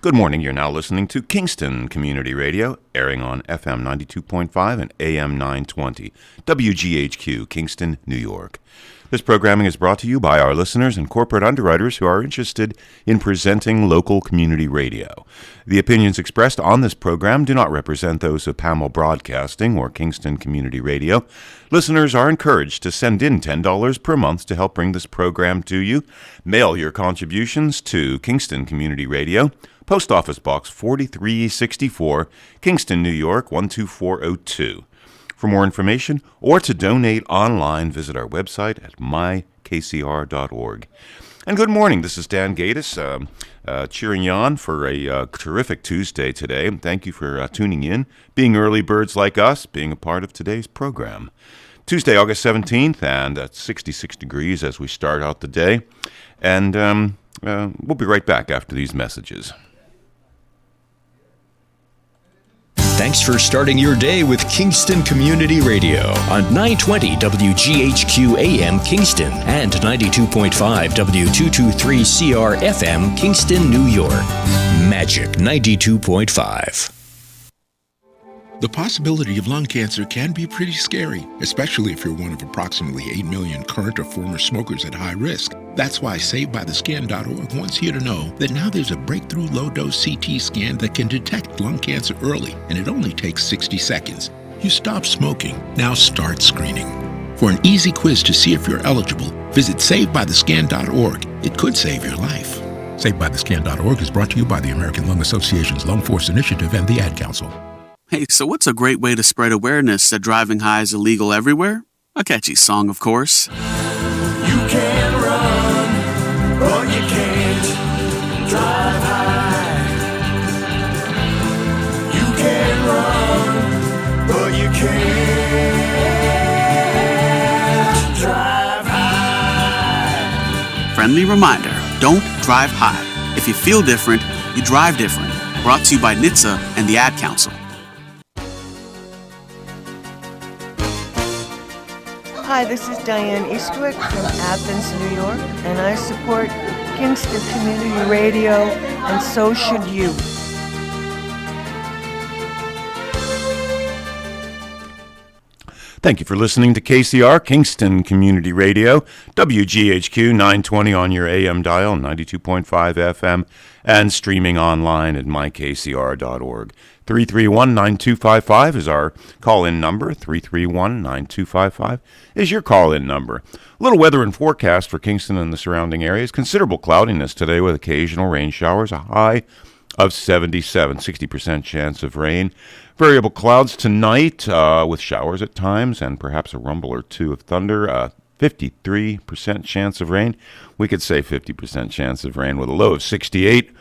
Good morning. You're now listening to Kingston Community Radio, airing on FM 92.5 and AM 920, WGHQ, Kingston, New York. This programming is brought to you by our listeners and corporate underwriters who are interested in presenting local community radio. The opinions expressed on this program do not represent those of Pamel Broadcasting or Kingston Community Radio. Listeners are encouraged to send in $10 per month to help bring this program to you. Mail your contributions to Kingston Community Radio, Post Office Box 4364, Kingston, New York 12402. For more information or to donate online, visit our website at mykcr.org. And good morning. This is Dan Gatis, cheering you on for a terrific Tuesday today. Thank you for tuning in, being early birds like us, being a part of today's program. Tuesday, August 17th, and at 66 degrees as we start out the day. And we'll be right back after these messages. Thanks for starting your day with Kingston Community Radio on 920 WGHQ AM Kingston and 92.5 W223CR FM Kingston, New York. Magic 92.5. The possibility of lung cancer can be pretty scary, especially if you're one of approximately 8 million current or former smokers at high risk. That's why SaveByTheScan.org wants you to know that now there's a breakthrough low-dose CT scan that can detect lung cancer early, and it only takes 60 seconds. You stop smoking, now start screening. For an easy quiz to see if you're eligible, visit SaveByTheScan.org. It could save your life. SaveByTheScan.org is brought to you by the American Lung Association's Lung Force Initiative and the Ad Council. Hey, so what's a great way to spread awareness that driving high is illegal everywhere? A catchy song, of course. You can run, but you can't drive high. You can run, but you can't drive high. Friendly reminder, don't drive high. If you feel different, you drive different. Brought to you by NHTSA and the Ad Council. Hi, this is Diane Eastwick from Athens, New York, and I support Kingston Community Radio, and so should you. Thank you for listening to KCR, Kingston Community Radio, WGHQ 920 on your AM dial, 92.5 FM, and streaming online at mykcr.org. 331-9255 is our call-in number. 331-9255 is your call-in number. A little weather and forecast for Kingston and the surrounding areas. Considerable cloudiness today with occasional rain showers. A high of 77, 60% chance of rain. Variable clouds tonight with showers at times and perhaps a rumble or two of thunder. 53% chance of rain. We could say 50% chance of rain with a low of 68.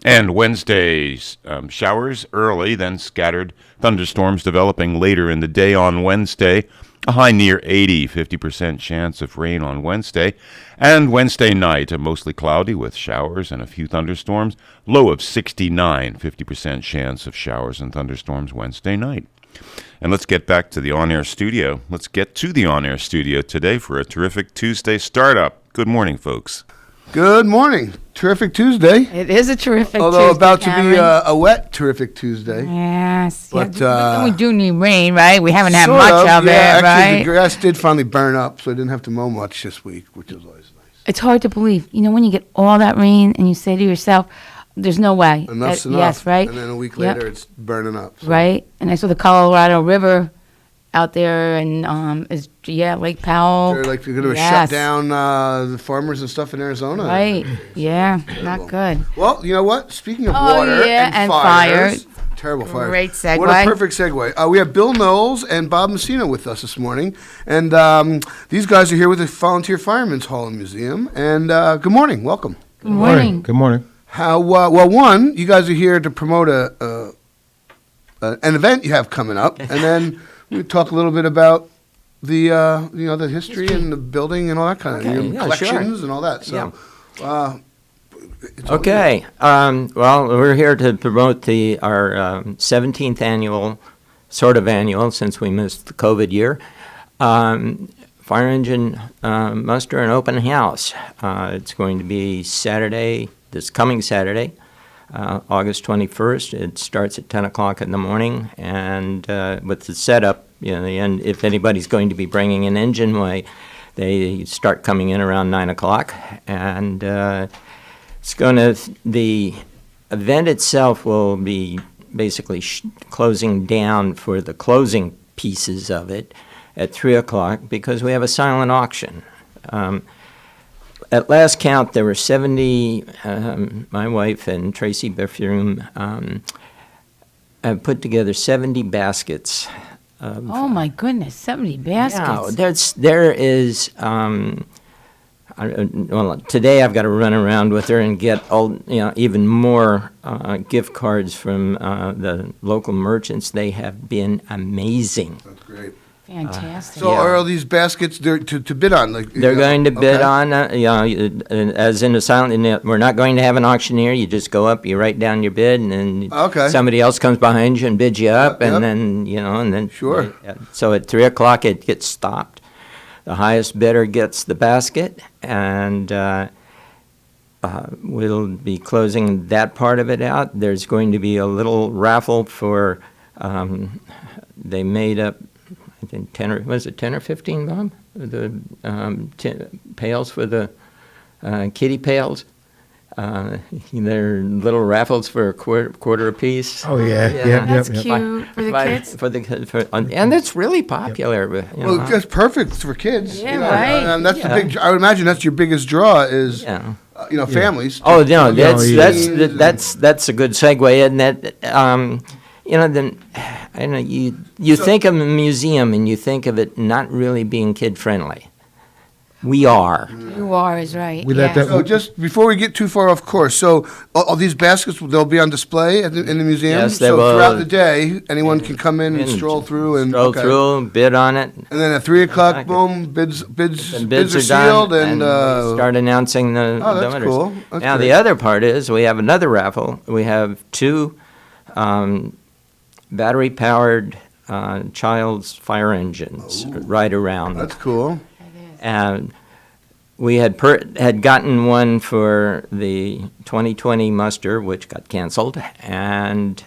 And Wednesday's showers early, then scattered thunderstorms developing later in the day on Wednesday. A high near 80, 50% chance of rain on Wednesday. And Wednesday night, mostly cloudy with showers and a few thunderstorms. Low of 69, 50% chance of showers and thunderstorms Wednesday night. And let's get back to the on-air studio. Let's get to the on-air studio today for a terrific Tuesday startup. Good morning, folks. Good morning. Terrific Tuesday. It is a terrific Although Tuesday, about Cameron. to be a wet terrific Tuesday. Yes. But, we do need rain, right? We haven't had Sort much of, of it, actually, right? the grass did finally burn up, so I didn't have to mow much this week, which is always nice. It's hard to believe. You know, when you get all that rain and you say to yourself, there's no way. Enough's enough. Yes, right? And then a week Yep. later, it's burning up. So. Right? And I saw the Colorado River out there and Lake Powell. They're going to Yes. shut down the farmers and stuff in Arizona. Right. Yeah. Not good. Well, you know what? Speaking of Oh, water yeah, and fire. fires, terrible fires. Great segue. What a perfect segue. We have Bill Knowles and Bob Messina with us this morning. And these guys are here with the Volunteer Firemen's Hall and Museum. And good morning. Welcome. Good morning. Good morning. How? Well, one, you guys are here to promote an event you have coming up. And then we talk a little bit about the the history and the building and all that kind of collections and all that. So, Okay. Well, we're here to promote our 17th annual, sort of annual, since we missed the COVID year, fire engine muster and open house. It's going to be Saturday, this coming Saturday, August 21st. It starts at 10 o'clock in the morning, and with the setup, and if anybody's going to be bringing an engine way, they start coming in around 9 o'clock, and the event itself will be basically closing down for the closing pieces of it at 3 o'clock because we have a silent auction. At last count, there were 70, my wife and Tracy Beffium have put together 70 baskets. Oh my goodness, 70 baskets. Yeah, there is, well, today I've got to run around with her and get even more gift cards from the local merchants. They have been amazing. That's great. Fantastic. So are all these baskets there to bid on? Like They're going to bid on, as in a silent, we're not going to have an auctioneer. You just go up, you write down your bid, and then somebody else comes behind you and bids you up, and then, Sure. So at 3 o'clock, it gets stopped. The highest bidder gets the basket, and we'll be closing that part of it out. There's going to be a little raffle for, they made up, I think 10 or 15, Bob? The pails for the kiddie pails. They're little raffles for a quarter apiece. Oh yeah. That's cute for the kids. And it's really popular. Well, that's perfect for kids. Yeah, right. And that's the big. I would imagine that's your biggest draw is, families. Oh no, that's a good segue, and that then I know you think of a museum and you think of it not really being kid friendly. We are. You are is right. So just before we get too far off course, so all these baskets, they'll be on display in the museum? Yes, they so will. Throughout the day, anyone can come in and stroll through. Through, bid on it. And then at 3 o'clock, boom, bids are sealed. And we start announcing the that's winners. cool. That's now, great. the other part is we have another raffle. We have two battery-powered child's fire engines right around. That's cool. And we had gotten one for the 2020 muster, which got canceled, and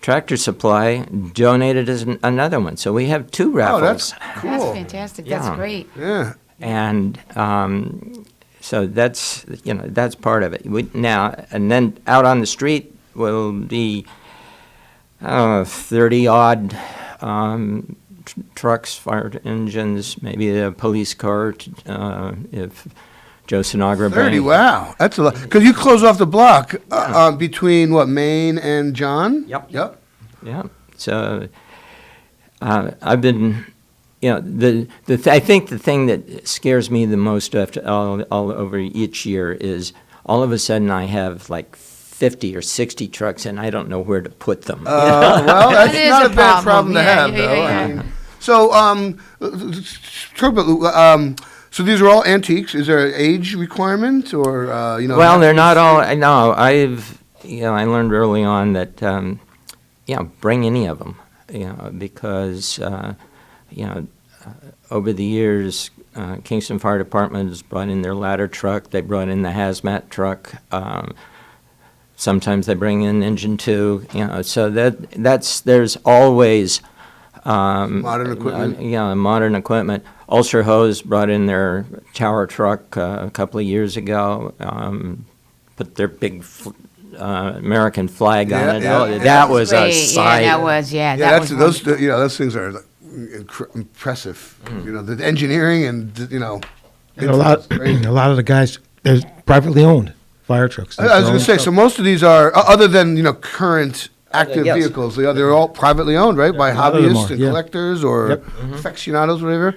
Tractor Supply donated us another one. So we have two raffles. Oh, that's cool. That's fantastic. That's great. Yeah. And so that's part of it. And then out on the street will be 30-odd trucks, fire engines, maybe a police car, if Joe Sinagra 30, wow. That's a lot. Because you close off the block between, Main and John? Yep. Yep. So I've been, I think the thing that scares me the most after all over each year is all of a sudden I have like 50 or 60 trucks and I don't know where to put them. Well, that's not a bad problem to have, though. Yeah. I mean, so, so these are all antiques. Is there an age requirement, or Well, they're not all. No, I learned early on that bring any of them, because over the years, Kingston Fire Department has brought in their ladder truck. They brought in the hazmat truck. Sometimes they bring in engine 2. So there's always. Modern equipment? Modern equipment. Ulster Hose brought in their tower truck a couple of years ago, put their big American flag on it. That was a sight. Yeah, that was. Those things are impressive. The engineering and a lot of the guys, they're privately owned fire trucks. I was going to say, so most of these are, other than current active Yes. vehicles, they're all privately owned, right? By lot of them hobbyists are, and yeah. collectors or Yep. aficionados, whatever.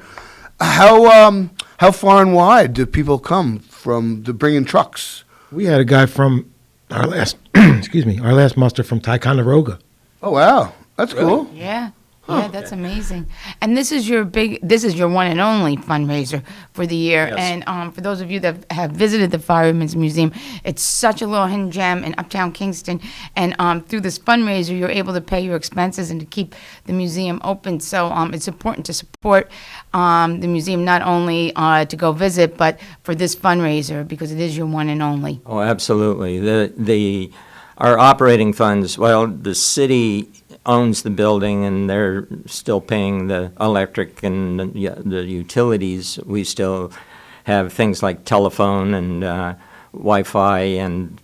How far and wide do people come from to bring in trucks? We had a guy from our last, our last muster from Ticonderoga. Oh wow, that's cool. Yeah. Yeah, that's amazing. And this is your one and only fundraiser for the year. Yes. And for those of you that have visited the Fireman's Museum, it's such a little hidden gem in Uptown Kingston. And through this fundraiser, you're able to pay your expenses and to keep the museum open. So it's important to support the museum, not only to go visit, but for this fundraiser, because it is your one and only. Oh, absolutely. Our operating funds, well, the city owns the building and they're still paying the electric and the utilities. We still have things like telephone and Wi-Fi and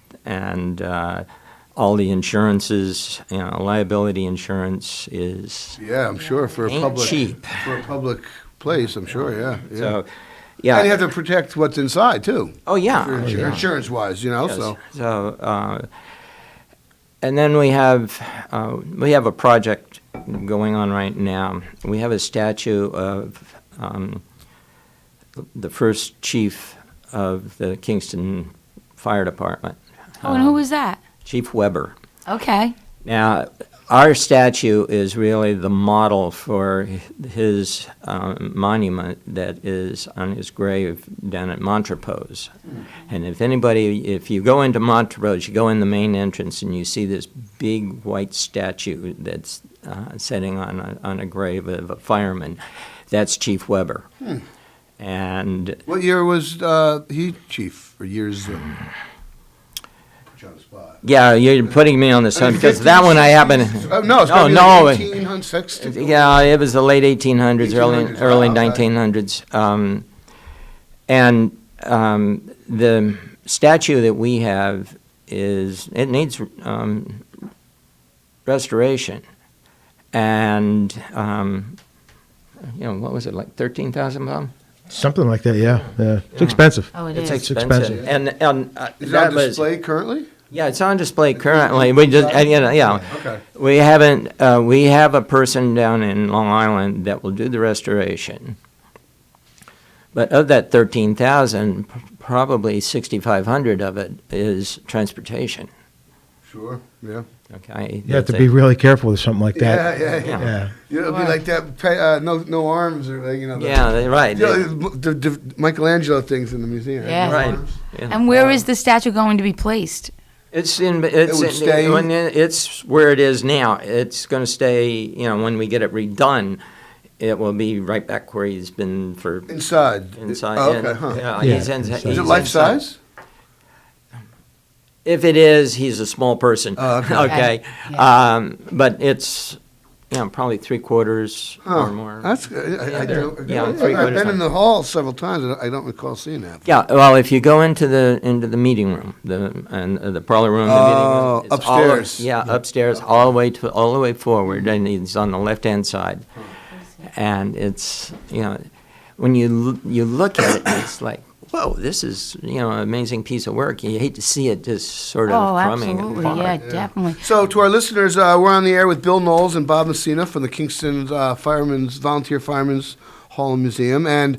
all the insurances. Liability insurance is Yeah, I'm sure for a ain't public cheap. for a public place. I'm sure. Yeah. So, yeah. And you have to protect what's inside too. Oh, yeah. For insurance wise, Yes. So So, and then we have a project going on right now. We have a statue of the first chief of the Kingston Fire Department. Oh, and who was that? Chief Weber. Okay. Now, our statue is really the model for his monument that is on his grave down at Montrepose. And if you go into Montrepose, you go in the main entrance and you see this big white statue that's sitting on a grave of a fireman. That's Chief Weber. And what year was he chief? For years. On the spot. Yeah, you're putting me on the spot because that one I happen. No, it's no. Like 1800s. Yeah, it was the late 1800s, early 1900s. And the statue that we have it needs restoration. And, what was it, like 13,000, Bob? Something like that, yeah. It's expensive. Oh, it It's is. expensive. And Is it that on was, display currently? yeah, it's on display currently. We just, Okay. we haven't, we have a person down in Long Island that will do the restoration. But of that 13,000, probably 6,500 of it is transportation. Sure. Yeah. Okay. You have to be really careful with something like that. Yeah. It'll be like that. No arms or Yeah, right. The Michelangelo things in the museum. Yeah. No Right. arms. Yeah. And where is the statue going to be placed? It's stay- where it is now. It's going to stay. When we get it redone, it will be right back where he's been for Inside. inside. Oh, okay. Huh. Yeah, Yeah, he's inside. he's Is it life inside. size? If it is, he's a small person. Oh, okay. Okay. Yeah. But it's probably 3/4 or more. That's good. Yeah, I they're- don't. yeah, I've three-quarters been in the hall several times. And I don't recall seeing that. Yeah, well, if you go into the meeting room, the parlor room, the meeting room, it's upstairs. Upstairs, all the way forward, and it's on the left-hand side. And it's when you look at it, it's like, whoa, this is an amazing piece of work. You hate to see it just sort of Oh, crumbling absolutely. apart. Yeah, definitely. So, to our listeners, we're on the air with Bill Knowles and Bob Messina from the Kingston Volunteer Firemen's Hall and Museum. And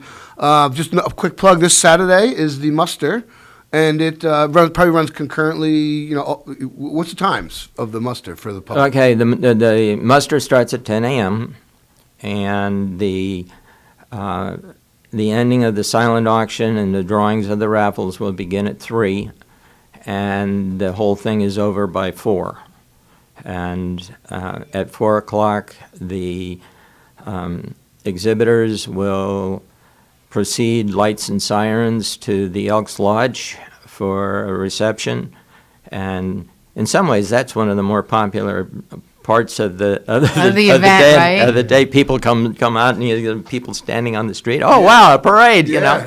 just a quick plug: this Saturday is the muster, and it probably runs concurrently. What's the times of the muster for the public? Okay, the muster starts at 10 a.m. and the ending of the silent auction and the drawings of the raffles will begin at 3, and the whole thing is over by 4. And at 4 o'clock, the exhibitors will proceed lights and sirens to the Elks Lodge for a reception. And in some ways, that's one of the more popular parts of the event, day, right? Of the day. People come out and you get people standing on the street. Oh wow, a parade! Yeah.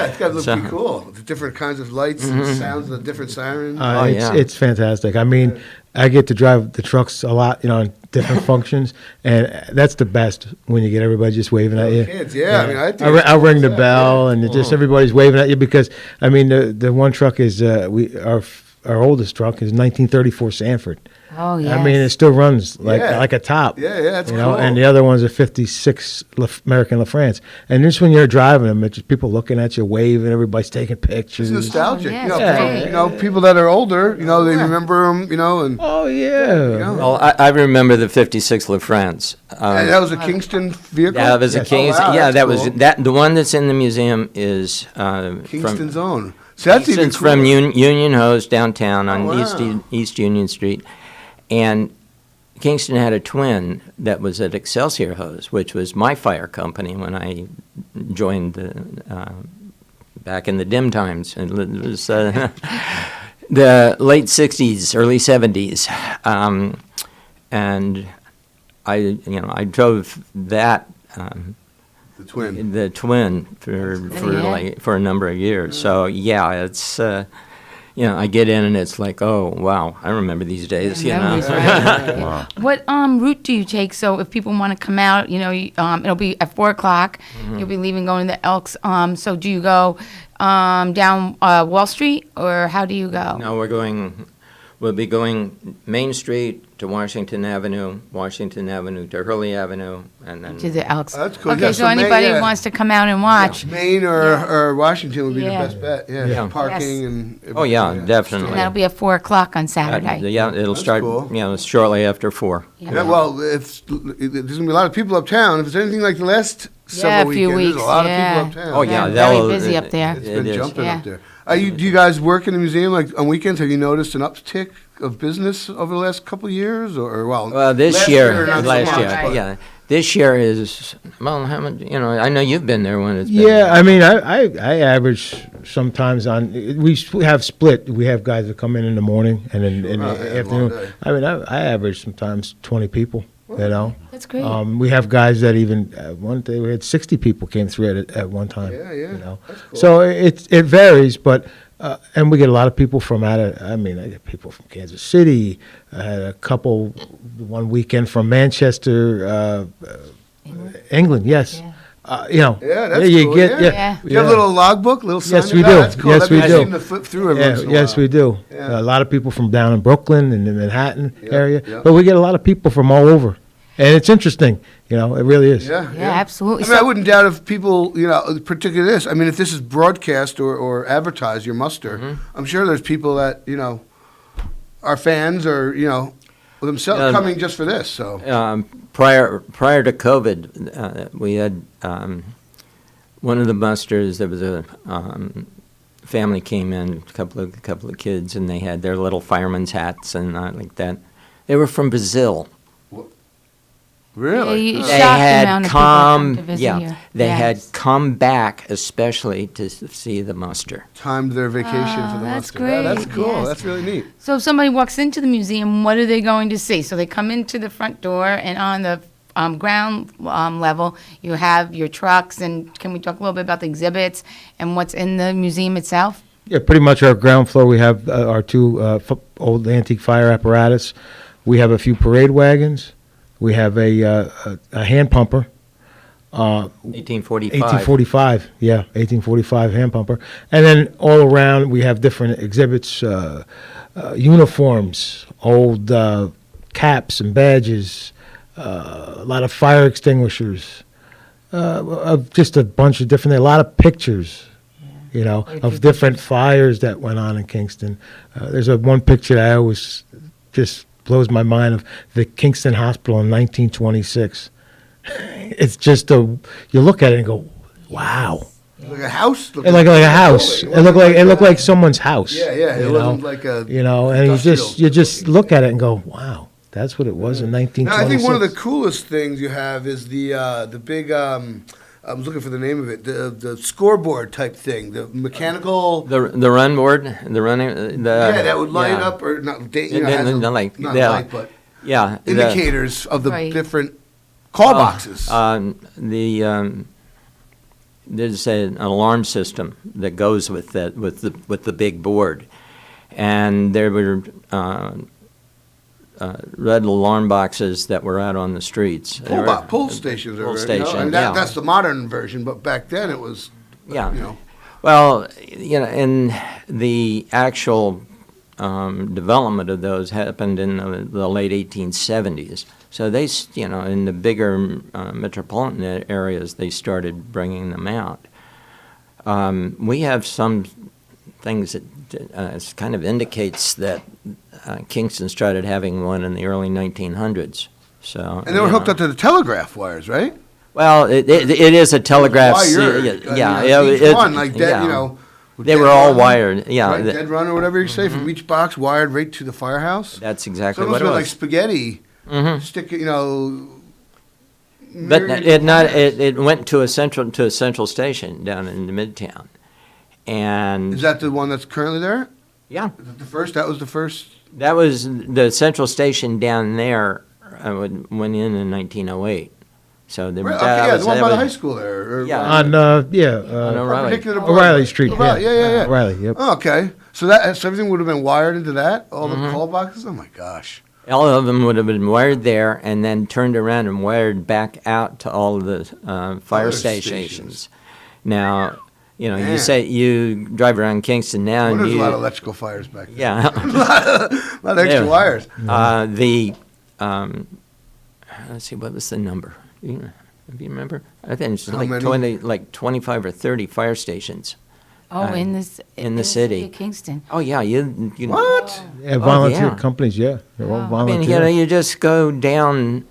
It's got to look So- pretty cool. The different kinds of lights and sounds, the different sirens. It's fantastic. I mean, I get to drive the trucks a lot, on different functions, and that's the best when you get everybody just waving at you. Kids, yeah. I mean, I think I'll ring the bell, and it just everybody's waving at you because, I mean, the one truck is our our oldest truck is 1934 Sanford. Oh, yes. I mean, it still runs Yeah. like a top. Yeah, that's you know, cool. and the other one's a 56 American LaFrance. And just when you're driving them, it's just people looking at you, waving, everybody's taking pictures. It's nostalgic. Oh, yeah, you know, it's from, great. you know, people that are older, you know, they remember them, you know, and Oh, yeah. Well, I remember the 56 LaFrance. and that was a Kingston vehicle. That was a Yes. Kingston. Oh, wow, yeah, that's that was cool. that. The one that's in the museum is Kingston's from own. So that's even Kingston's from cooler. Union Hose downtown on wow. East Union Street, and Kingston had a twin that was at Excelsior Hose, which was my fire company when I joined back in the dim times. It was the late 60s, early 70s. And I drove that The twin. for a number of years. So yeah, it's I get in and it's like, oh wow, I remember these days. Memories, right? What route do you take? So if people want to come out, it'll be at 4:00. You'll be leaving, going to the Elks. So do you go down Wall Street, or how do you go? No, we'll be going Main Street to Washington Avenue to Hurley Avenue, and then To the Elks. That's cool. Okay, Yeah, so so Maine, anybody who yeah. wants to come out and watch. Maine or Washington would be Yeah. the best bet. Yeah, Yeah. parking Yes. and. Oh, yeah, everything, definitely. And that'll be at 4:00 on Saturday. yeah, it'll That's start cool. shortly after 4. Yeah, well, there's gonna be a lot of people uptown. If it's anything like the last several a few weekends, there's weeks, a lot yeah. of people uptown. Oh yeah, Very that'll- busy up there. It's it been is. jumping Yeah. up there. Do you guys work in the museum like on weekends? Have you noticed an uptick of business over the last couple of years, or Well, this last year, not so last much, year, but- yeah. This year is, well, how much, I know you've been there when it's been. Yeah, I mean, I average sometimes we have split. We have guys that come in the morning and then in Oh, yeah, the long afternoon. day. I mean, I average sometimes 20 people, That's great. We have guys that even, one day we had 60 people came through at one time. Yeah. That's cool. So it varies, but, and we get a lot of people from I get people from Kansas City. I had a couple one weekend from Manchester, England, yes. Yeah, that's you cool. get, Yeah. Do you have a little logbook, little sign? Yes, we Oh, do. That's cool. Yes, we I do. seem to flip through every once in a Yes, while. we do. Yeah. A lot of people from down in Brooklyn and the Manhattan area, yeah. but we get a lot of people from all over, and it's interesting. It really is. Yeah, absolutely. I mean, I So- wouldn't doubt if people, particularly this. I mean, if this is broadcast or advertised, your muster, I'm sure there's people that are fans or themselves coming just for this. So Prior to COVID, we had one of the musters. There was a family came in, a couple of kids, and they had their little fireman's hats and like that. They were from Brazil. really, Yeah, you- They shocked had amount of people come to visit you. they had Yes. come back especially to see the muster. timed their vacation for the that's muster. Yeah, that's great, cool. yes. That's really neat. So if somebody walks into the museum, what are they going to see? So they come into the front door, and on the ground level, you have your trucks. And can we talk a little bit about the exhibits and what's in the museum itself? Yeah, pretty much our ground floor. We have our two old antique fire apparatus. We have a few parade wagons. We have a hand pumper. 1845. 1845, yeah, 1845 hand pumper. And then all around we have different exhibits, uniforms, old caps and badges, a lot of fire extinguishers, of just a bunch of different, a lot of pictures, of different fires that went on in Kingston. There's one picture that I always just blows my mind of the Kingston Hospital in 1926. It's just you look at it and go, wow. Like a house. It like a house. building. It looked like someone's house. Yeah. It you wasn't know? like a. And you just look at it and go, wow, that's what it was in 1926. Now, I think one of the coolest things you have is the big. I was looking for the name of it. The scoreboard type thing, the mechanical. The run board, the running. That would light up or not. Not light, but yeah, indicators of the Right. different call boxes. There's an alarm system that goes with that with the big board, and there were red alarm boxes that were out on the streets. Pull stations. Pull are, station, and yeah. that's the modern version, but back then it was. Yeah. Well, in the actual development of those happened in the late 1870s. So they, in the bigger metropolitan areas, they started bringing them out. We have some things that kind of indicates that Kingston started having one in the early 1900s. So, And they were hooked up to the telegraph wires, right? Well, it is a telegraph. Wired. Each one, like that, They were all wired, Right, dead run or whatever you say, from each box wired right to the firehouse. That's exactly So it what must it have been was. like spaghetti. Stick it, But myriad- it went to a central station down in the Midtown, and Is that the one that's currently there? yeah, Is it the first? That was the first. that was the central station down there. Went in 1908. So the Right, okay, yeah, the one by the high school there. Or, Yeah. On O'Reilly. perpendicular to O'Reilly Street. O'Reilly, yeah. O'Reilly. Yep. Oh, okay. So everything would have been wired into that? All the call boxes? Oh, my gosh. All of them would have been wired there and then turned around and wired back out to all of the fire Other stations. stations. Now, you Man. say you drive around Kingston now, Well, and there's you a lot of electrical fires back there. yeah. A lot of extra Yeah. wires. Let's see, what was the number? Do you remember? I think it's How like many? 25 or 30 fire stations. In this in the city. of Kingston. Oh yeah, you What? Yeah, volunteer yeah. companies. Yeah, they're all I mean, volunteer. you just go down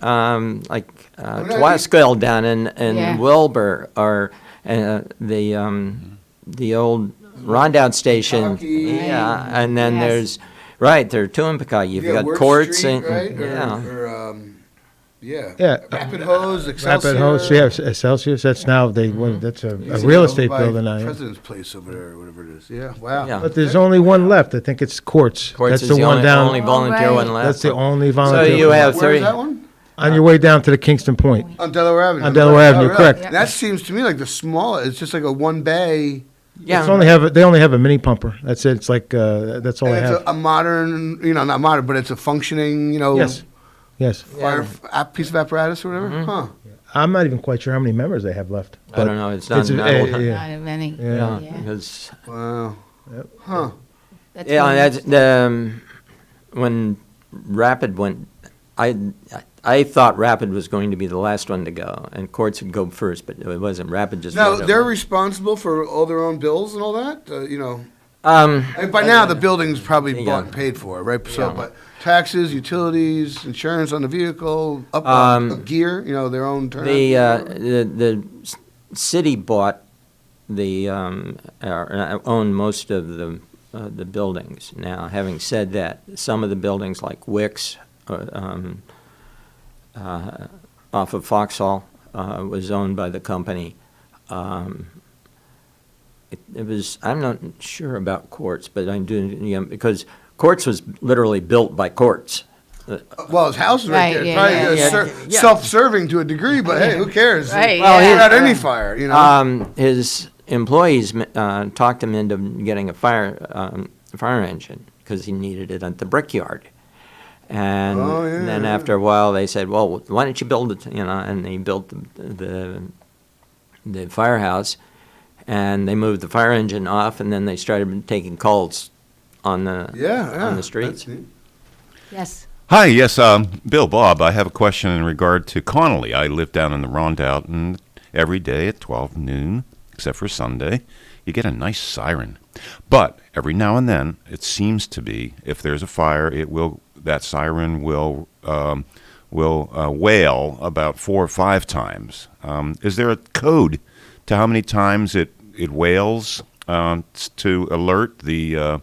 Twaskell down in Yeah. Wilbur or the old Rondout station. Pequawky. Yeah, and then Yes. there's two in Pequawky. You've got Worth courts Street, and right? yeah. Yeah. Rapid Hose, Excelsior. Rapid Hose, yeah, Excelsior. That's now that's a real estate building now. Yeah. President's Place over there, or whatever it is. Yeah, wow. Yeah. But there's only one left. I think it's Courts. Courts That's is the the one only, down. only volunteer right. one left. That's the only So volunteer. you one. have Where 30. is that one? On your way down to the Kingston Point. On Delaware Avenue. On Delaware Avenue, really? correct. That seems to me like the smallest. It's just like a one bay. Yeah. They only have a mini pumper. That's it. It's like that's all And I it's have. a modern, not modern, but it's a functioning, Yes. fire piece of apparatus or whatever. Huh. I'm not even quite sure how many members they have left. I don't know. It's not. It's yeah. Not of any. Yeah. Because Wow. Huh. That's yeah, one- that's the when Rapid went. I thought Rapid was going to be the last one to go, and Courts would go first, but it wasn't. Rapid just. Now, went they're over. responsible for all their own bills and all that? Um, I mean, by now, the building's probably Yeah. bought and paid for, right? So, Yeah. but taxes, utilities, insurance on the vehicle, gear, their own turn. the city bought owned most of the buildings. Now, having said that, some of the buildings like Wicks off of Foxhall was owned by the company. It was. I'm not sure about Courts, but I do because Courts was literally built by Courts. Well, his house is right Right, there. yeah, Probably yeah. self-serving to a degree, but hey, who cares? Right, Well, yeah. Not any fire, His employees talked him into getting a fire engine because he needed it at the brickyard. And Oh, yeah, then yeah. after a while, they said, "Well, why don't you build it?" And they built the firehouse, and they moved the fire engine off, and then they started taking calls on the on the streets. That's neat. Yes. Hi, yes, Bill, Bob, I have a question in regard to Connolly. I live down in the Rondout, and every day at 12 noon, except for Sunday, you get a nice siren. But every now and then, it seems to be, if there's a fire, that siren will wail about 4 or 5 times. Is there a code to how many times it wails to alert the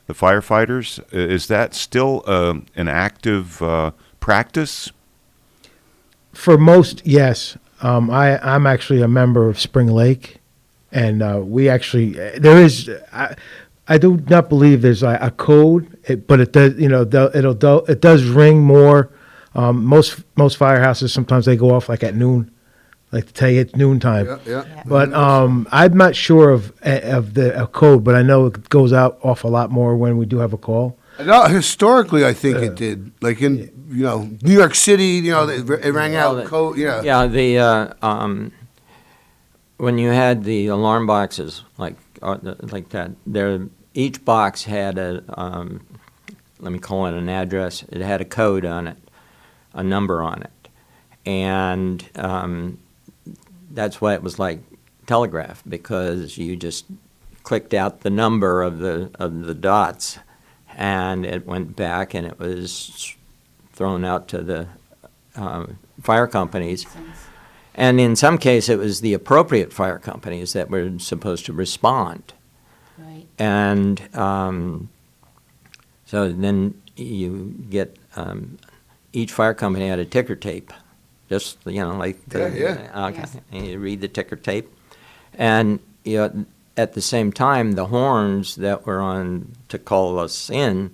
firefighters? Is that still an active practice? For most, yes. I'm actually a member of Spring Lake, and we actually there is. I do not believe there's a code, but it does. It does ring more. Most firehouses sometimes they go off like at noon, like to tell you it's noontime. Yeah. But I'm not sure of the code, but I know it goes out off a lot more when we do have a call. No, historically, I think it did. Like in, New York City, it rang out code, yeah. Yeah, the when you had the alarm boxes like that, each box had a let me call it an address. It had a code on it, a number on it. And that's why it was like telegraph, because you just clicked out the number of the dots, and it went back, and it was thrown out to the fire companies. And in some case, it was the appropriate fire companies that were supposed to respond. Right. And so then you get, each fire company had a ticker tape, just, like the, okay. Yes. And you read the ticker tape. And, at the same time, the horns that were on to call us in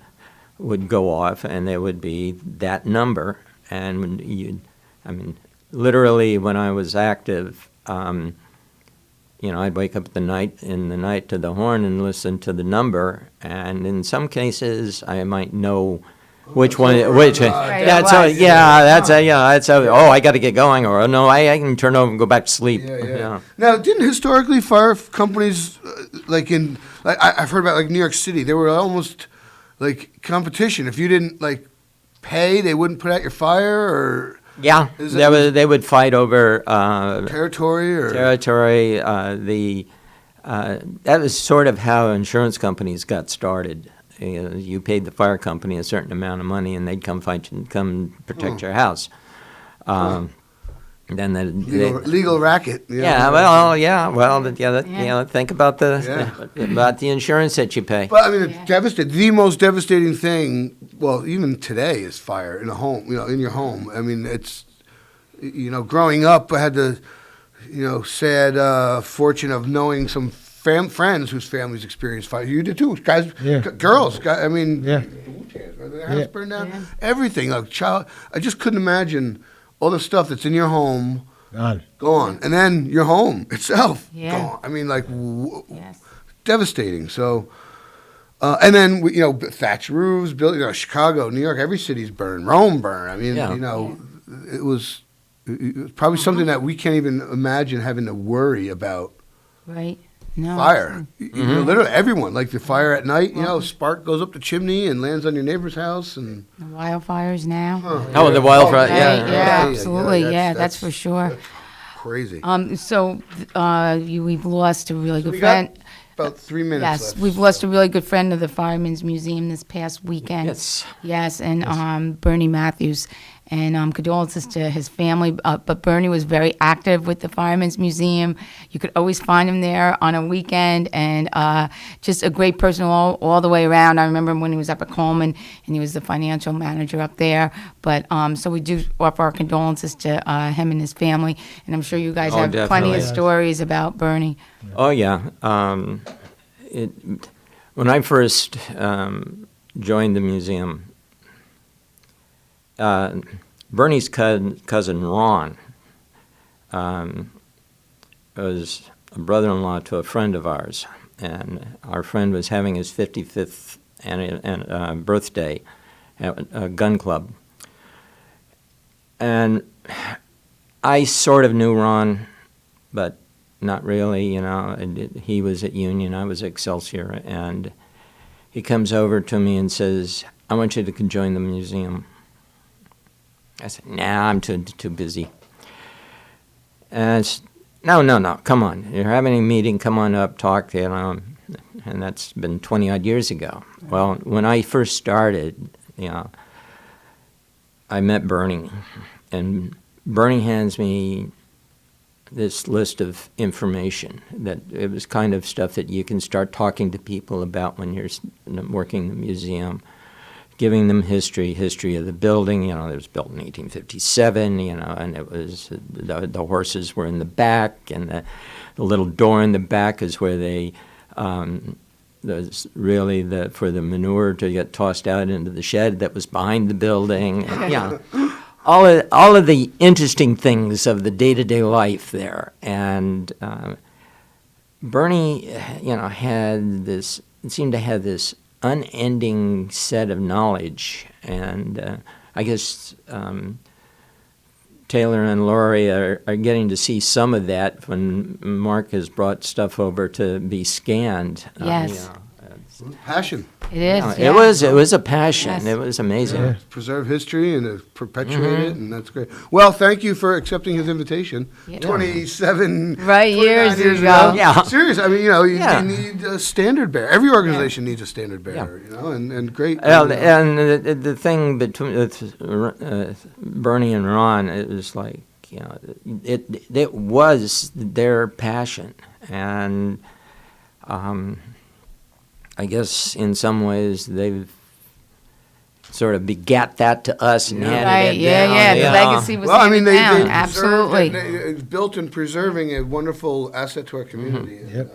would go off, and there would be that number. And literally when I was active, I'd wake up in the night to the horn and listen to the number, and in some cases I might know which one, I got to get going, or no, I can turn over and go back to sleep. Yeah. Now, didn't historically fire companies, I've heard about like New York City, they were almost like competition. If you didn't pay, they wouldn't put out your fire, or yeah, they would fight over territory. That was sort of how insurance companies got started. You paid the fire company a certain amount of money, and they'd come protect your house. Then the legal racket. Think about the insurance that you pay. But it's devastating. The most devastating thing, well, even today, is fire in a home. In your home. It's growing up, I had the sad fortune of knowing some friends whose families experienced fire. You did too, guys, girls. Their house burned down. Yeah. Everything, I just couldn't imagine all the stuff that's in your home gone, and then your home itself gone. Devastating. So, and then thatched roofs, built. Chicago, New York, every city's burned. Rome burned. It was probably something that we can't even imagine having to worry about. Right. No. Fire. Literally everyone. Like the fire at night, spark goes up the chimney and lands on your neighbor's house. And the wildfires now. The wildfire. Absolutely. That's for sure. That's crazy. So we've lost a really good friend. About 3 minutes left. We've lost a really good friend of the Fireman's Museum this past weekend. Yes, and Bernie Matthews. And condolences to his family. But Bernie was very active with the Fireman's Museum. You could always find him there on a weekend, and just a great person all the way around. I remember when he was up at Coleman, and he was the financial manager up there. But so we do offer our condolences to him and his family. And I'm sure you guys have plenty of stories about Bernie. Oh, yeah. When I first joined the museum, Bernie's cousin Ron was a brother-in-law to a friend of ours, and our friend was having his 55th birthday at a gun club. And I sort of knew Ron, but not really, He was at Union, I was at Excelsior, and he comes over to me and says, "I want you to join the museum." I said, "Nah, I'm too busy." And no, come on. You're having a meeting, come on up, talk, and that's been 20-odd years ago. Well, when I first started, I met Bernie, and Bernie hands me this list of information that it was kind of stuff that you can start talking to people about when you're working in the museum. Giving them history of the building. It was built in 1857, and it was, the horses were in the back, and the little door in the back is where they, there's really for the manure to get tossed out into the shed that was behind the building. And, all of the interesting things of the day-to-day life there. And Bernie, seemed to have this unending set of knowledge, and I guess Taylor and Laurie are getting to see some of that when Mark has brought stuff over to be scanned. Yes. Passion. It is. It was a passion. Yes. It was amazing. Preserve history and to perpetuate it, and that's great. Well, thank you for accepting his invitation. Yeah. 27 Right, 29 years ago. Yeah. Serious. I mean, you Yeah. need a standard bearer. Every organization needs a standard bearer, and great. Well, and the thing between Bernie and Ron, it was like, it was their passion, and I guess in some ways they've sort of begat that to us and handed Right, it yeah, down. yeah. The legacy was Well, I mean, handed down. preserved Absolutely. it's built in preserving a wonderful asset to our community. And, Yep.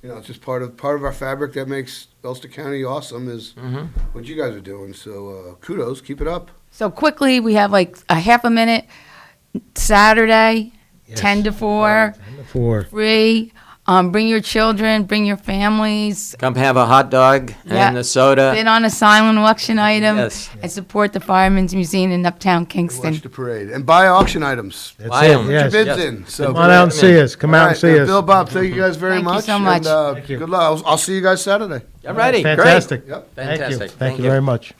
it's just part of our fabric that makes Ulster County awesome is what you guys are doing. So kudos, keep it up. So quickly, we have like a half a minute. Saturday, Yes. 10 to 4, 4. free. Bring your children, bring your families. Come have a hot dog Yeah. and a soda. Bid on a silent auction item. Yes. And support the Fireman's Museum in Uptown Kingston. Watch the parade and buy auction items. That's Buy it, 'em. Put your yes. bids Yes. in. So Come on out and see us. Come out and see us. Bill, Bob, thank you guys very Thank you much. so much. And, Thank you. Good luck. I'll see you guys Saturday. All righty, Fantastic. Yep. Thank you. Fantastic. Thank you very much.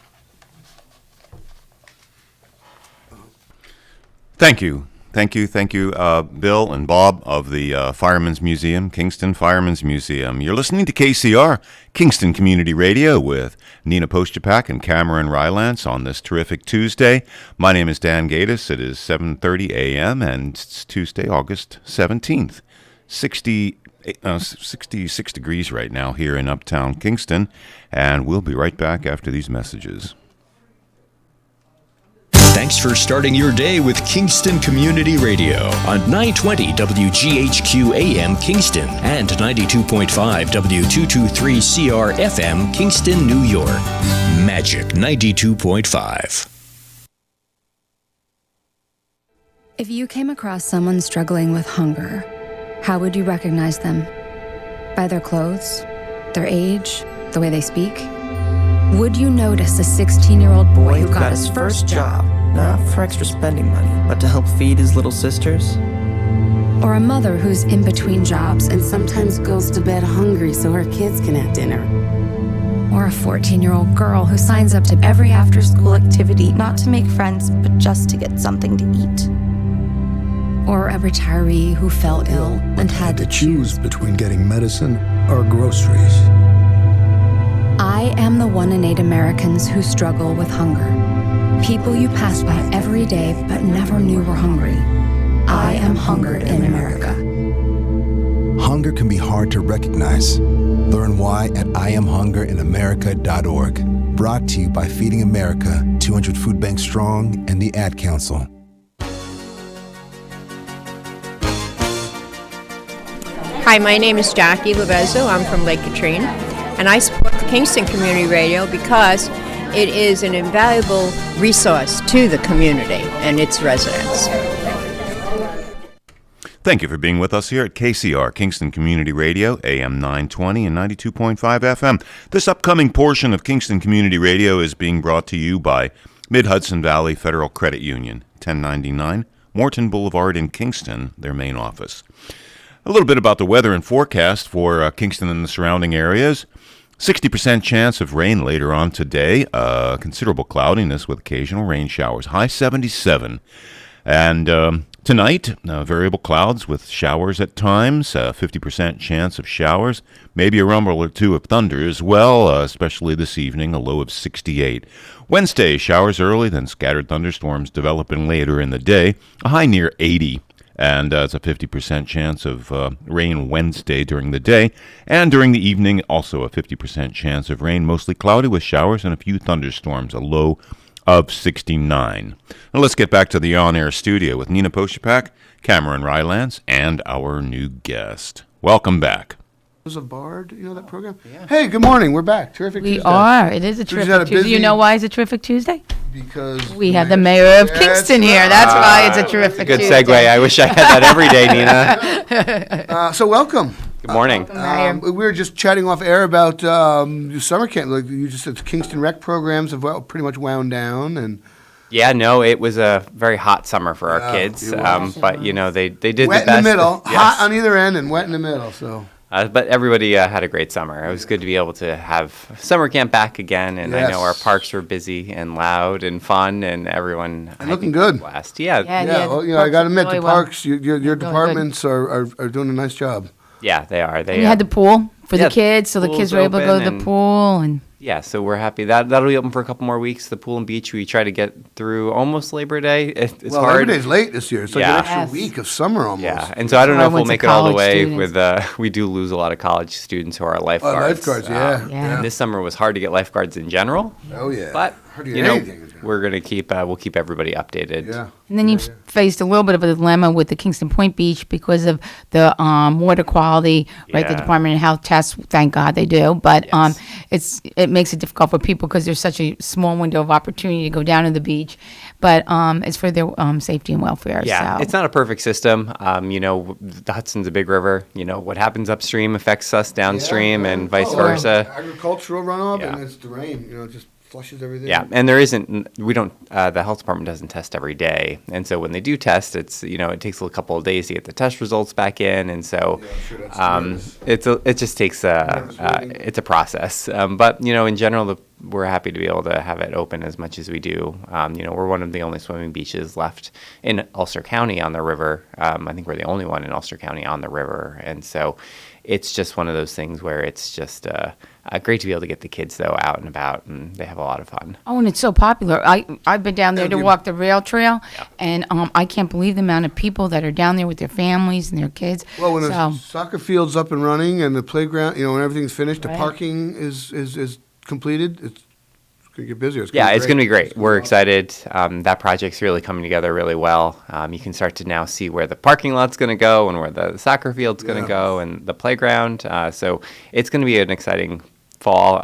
Thank you. Thank you, Bill and Bob of the Fireman's Museum, Kingston Fireman's Museum. You're listening to KCR, Kingston Community Radio, with Nina Postupack and Cameron Rylance on this terrific Tuesday. My name is Dan Gatis. It is 7:30 a.m. and it's Tuesday, August 17th. 66 degrees right now here in Uptown Kingston, and we'll be right back after these messages. Thanks for starting your day with Kingston Community Radio on 920 WGHQ AM Kingston and 92.5 W223 CR FM Kingston, New York. Magic 92.5. If you came across someone struggling with hunger, how would you recognize them? By their clothes, their age, the way they speak? Would you notice a 16-year-old boy who got his first job? Not for extra spending money, but to help feed his little sisters? Or a mother who's in between jobs and sometimes goes to bed hungry so her kids can have dinner? Or a 14-year-old girl who signs up to every after-school activity not to make friends, but just to get something to eat? Or a retiree who fell ill and had to choose between getting medicine or groceries. I am the 1 in 8 Americans who struggle with hunger. People you pass by every day but never knew were hungry. I am hunger in America. Hunger can be hard to recognize. Learn why at IamHungerInAmerica.org. Brought to you by Feeding America, 200 Food Banks Strong, and the Ad Council. Hi, my name is Jackie Levezzo. I'm from Lake Katrine, and I support Kingston Community Radio because it is an invaluable resource to the community and its residents. Thank you for being with us here at KCR, Kingston Community Radio, AM 920 and 92.5 FM. This upcoming portion of Kingston Community Radio is being brought to you by Mid-Hudson Valley Federal Credit Union, 1099 Morton Boulevard in Kingston, their main office. A little bit about the weather and forecast for Kingston and the surrounding areas. 60% chance of rain later on today. Considerable cloudiness with occasional rain showers. High 77. And tonight, variable clouds with showers at times. 50% chance of showers. Maybe a rumble or two of thunder as well, especially this evening, a low of 68. Wednesday, showers early, then scattered thunderstorms developing later in the day. A high near 80. And it's a 50% chance of rain Wednesday during the day. And during the evening, also a 50% chance of rain, mostly cloudy with showers and a few thunderstorms, a low of 69. Now let's get back to the on-air studio with Nina Postupack, Cameron Rylance, and our new guest. Welcome back. Was a Bard, you know that program? Yeah. Hey, good morning. We're back. Terrific Tuesday. We are. It is a terrific Tuesday. You know why it's a terrific Tuesday? Because we have the mayor of Kingston here. That's why it's a terrific good Tuesday. Segue. I wish I had that every day, Nina. So welcome. Good morning. We were just chatting off air about summer camp. Like you just said, Kingston rec programs have pretty much wound down, and yeah, no, it was a very hot summer for our kids. But you know, they did wet the best. in the middle, Yes. hot on either end, and wet in the middle. So. But everybody had a great summer. It was good to be able to have summer camp back again, and I know our Yes. parks were busy and loud and fun, and everyone And looking good. Blast. Yeah, Yeah, well, I got to admit, the parks, your departments are doing a nice job. yeah, they are. They And you had the pool for yeah, the kids, so the pool's kids were able to go to open the and- pool and. Yeah, so we're happy that'll be open for a couple more weeks. The pool and beach, we try to get through almost Labor Day. It's Well, hard. Labor Day's late this year. It's like an extra week of summer almost. Yeah, and so I don't know if we'll went to make it all the college way students. with. We do lose a lot of college students who are lifeguards. lifeguards, yeah. Yeah. And this summer was hard to get lifeguards in general. Oh, yeah. But Hard to get you know, anything. we're gonna keep we'll keep everybody updated. Yeah. And then you've faced a little bit of a dilemma with the Kingston Point Beach because of the water quality, right? The Yeah. Department of Health tests, thank God they do. But it makes it difficult for people because there's such a small window of opportunity to go down to the beach. But it's for their safety and welfare. Yeah, so. it's not a perfect system. You know, the Hudson's a big river. You know, what happens upstream affects us downstream, and vice versa. Agricultural runoff, Yeah. and it's the rain. It just flushes everything. Yeah, and there isn't. We don't. The health department doesn't test every day, and so when they do test, it's it takes a couple of days to get the test results back in, and so it just takes it's a process. But in general, we're happy to be able to have it open as much as we do. We're one of the only swimming beaches left in Ulster County on the river. I think we're the only one in Ulster County on the river, and so it's just one of those things where it's just great to be able to get the kids though out and about, and they have a lot of fun. Oh, and it's so popular. I've been down there to walk the rail trail, and I can't believe the amount of people that are down there with their families and their kids. Well, when so, the soccer field's up and running and the playground, when everything's finished, the Right. parking is completed, it's going to get busier. Yeah, it's going to be great. We're excited. That project's really coming together really well. You can start to now see where the parking lot's going to go and where the soccer field's going to go and the playground. So it's going to be an exciting fall.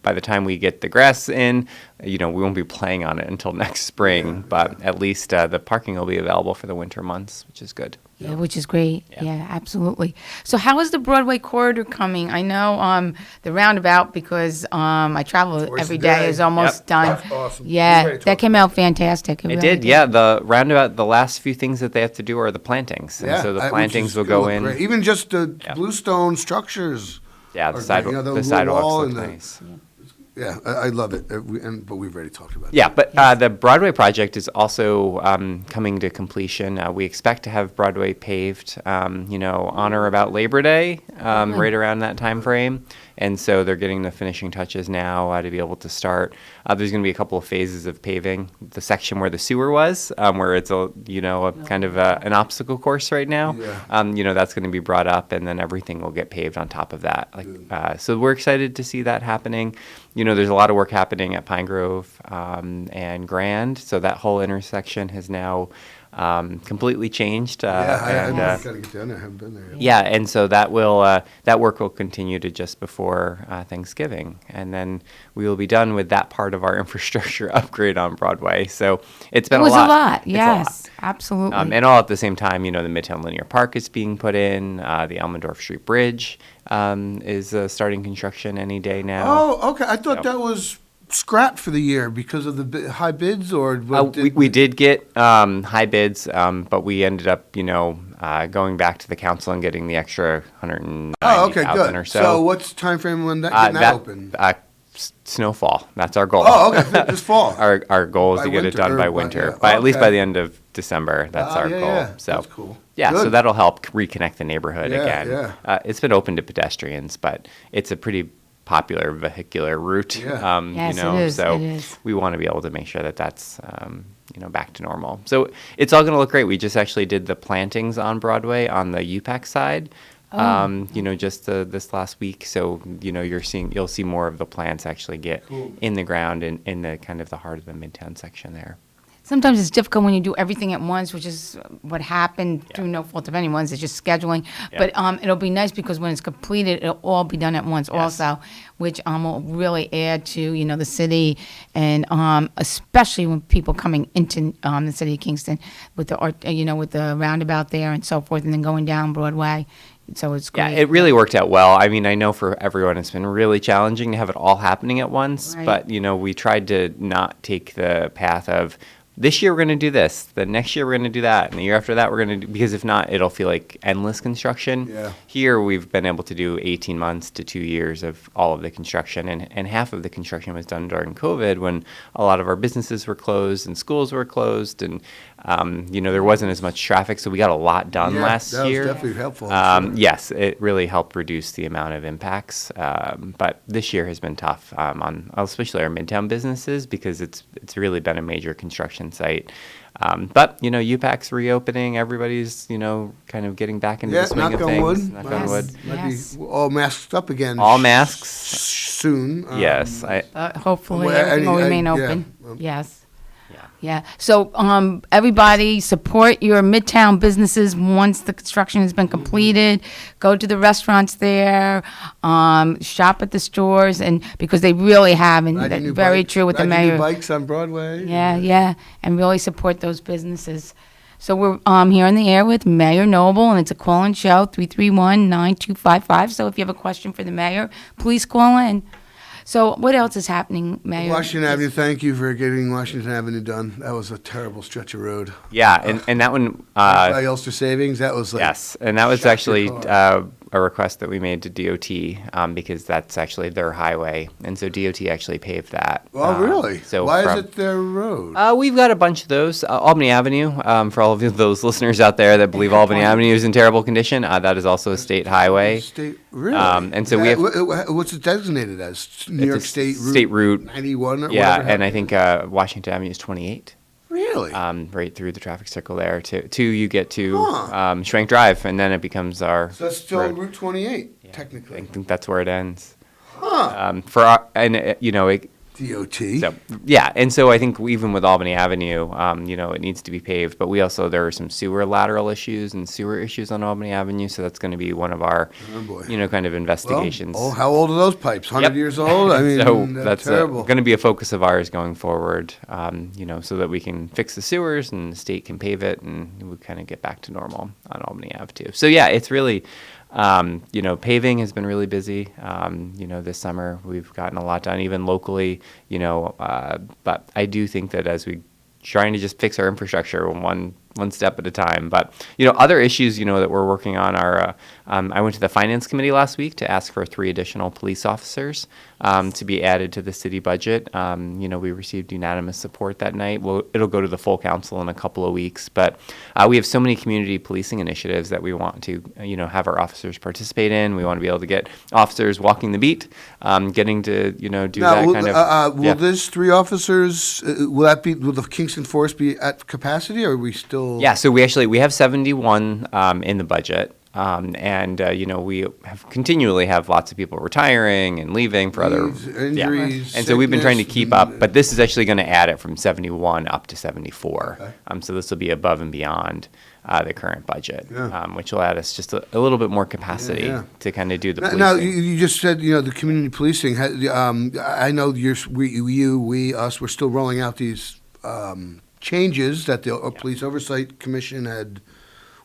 By the time we get the grass in, we won't be playing on it until next spring. But at least the parking will be available for the winter months, which is good. Yeah, which is great. Yeah, absolutely. So how is the Broadway corridor coming? I know the roundabout, because I travel every day, is almost done. That's awesome. Yeah, that came out fantastic. It really did, yeah. The roundabout, the last few things that they have to do are the plantings. And Yeah, so the which plantings is will go gonna in. look great. Even just the bluestone structures. Yeah, are the great. sidewalk, the the sidewalks wall look and the- nice. Yeah, I love it. But we've already talked about it. Yeah, but the Broadway project is also coming to completion. We expect to have Broadway paved, on or about Labor Day, right around that time frame. And so they're getting the finishing touches now to be able to start. There's going to be a couple of phases of paving. The section where the sewer was, where it's a kind of an obstacle course right now. That's going to be brought up, and then everything will get paved on top of that. So we're excited to see that happening. There's a lot of work happening at Pine Grove and Grand, so that whole intersection has now completely changed. I got to get down there. I haven't been there yet. Yeah, and so that work will continue to just before Thanksgiving, and then we will be done with that part of our infrastructure upgrade on Broadway. So it's been It was a lot. a lot. It's a Yes, lot. absolutely. And all at the same time, the Midtown Linear Park is being put in. The Elmendorf Street Bridge is starting construction any day now. Oh, okay. I thought that was scrapped for the year because of the high bids, or We did get high bids, but we ended up, going back to the council and getting the extra 190,000 Oh, okay, good. or so. So what's the time frame when that open? Snowfall. That's our goal. Oh, okay, this fall. Our goal is By to get it winter, done or by by- winter, yeah. by at least Okay. by the end of December. That's our yeah, goal. yeah. So That's cool. Yeah, so Good. that'll help reconnect the neighborhood Yeah, again. yeah. It's been open to pedestrians, but it's a pretty popular vehicular route. Yeah. Yes, it is, So it is. we want to be able to make sure that that's back to normal. So it's all going to look great. We just actually did the plantings on Broadway on the UPAC side. Just this last week. So you'll see more of the plants actually get in the ground in the kind of the heart of the Midtown section there. Sometimes it's difficult when you do everything at once, which is what happened through no fault of anyone's. It's just scheduling. Yeah. But it'll be nice because when it's completed, it'll all be done at once also, which will really add to, the city, and especially when people coming into the city of Kingston with the art, with the roundabout there and so forth, and then going down Broadway. So it's great. Yeah, it really worked out well. I mean, I know for everyone it's been really challenging to have it all happening at once, Right. but we tried to not take the path of this year we're going to do this, the next year we're going to do that, and the year after that we're going to do, because if not, it'll feel like endless construction. Yeah. Here we've been able to do 18 months to 2 years of all of the construction, and half of the construction was done during COVID when a lot of our businesses were closed and schools were closed, and there wasn't as much traffic, so we got a lot done last year. That was definitely helpful. I'm sure. Yes, it really helped reduce the amount of impacts, but this year has been tough on especially our midtown businesses because it's really been a major construction site. But UPAC's reopening. Everybody's kind of getting back into the swing of things. Knock on wood. Might be all masked up again. All masks soon. Yes. Hopefully everything will remain open. Yes. Yeah. So everybody support your midtown businesses once the construction has been completed. Go to the restaurants there, shop at the stores, and because they really have, and that's very true with the mayor. Bikes on Broadway. Yeah, and really support those businesses. So we're here on the air with Mayor Noble, and it's a call-in show, 331-9255. So if you have a question for the mayor, please call in. So what else is happening, Mayor? Washington Avenue, thank you for getting Washington Avenue done. That was a terrible stretch of road. Yeah, and that one... by Ulster Savings, that was like... Yes, and that was actually a request that we made to DOT because that's actually their highway, and so DOT actually paved that. Oh, really? So why is it their road? We've got a bunch of those. Albany Avenue, for all of those listeners out there that believe Albany Avenue is in terrible condition, that is also a state highway. Really? And so we have... What's it designated as? New York State Route 91 or yeah, whatever? and I think Washington Avenue is 28. Really? Right through the traffic circle there. Two, you get to Schwenk Drive, and then it becomes our... So that's still road. Route 28, technically. I think that's where it ends. Huh. DOT. So, yeah, and so I think even with Albany Avenue, it needs to be paved. But there are some sewer lateral issues and sewer issues on Albany Avenue, so that's going to be one of our, kind of investigations. Well, how old are those pipes? 100 years old? I mean, so that's terrible. Going to be a focus of ours going forward, so that we can fix the sewers and the state can pave it, and we kind of get back to normal on Albany Ave too. So yeah, it's really... paving has been really busy. This summer we've gotten a lot done, even locally. But I do think that as we trying to just fix our infrastructure one step at a time. But other issues that we're working on are. I went to the finance committee last week to ask for 3 additional police officers to be added to the city budget. We received unanimous support that night. It'll go to the full council in a couple of weeks. But we have so many community policing initiatives that we want to have our officers participate in. We want to be able to get officers walking the beat, getting to do that kind of. Will these 3 officers? Will the Kingston Force be at capacity, or are we still? Yeah, so we have 71 in the budget. We continually have lots of people retiring and leaving for other injuries, and so we've been trying to keep up. But this is actually going to add it from 71 up to 74. Okay. So this will be above and beyond the current budget, which will add us just a little bit more capacity to kind of do the policing. Now, you just said the community policing. I know we're still rolling out these changes that the Police Oversight Commission had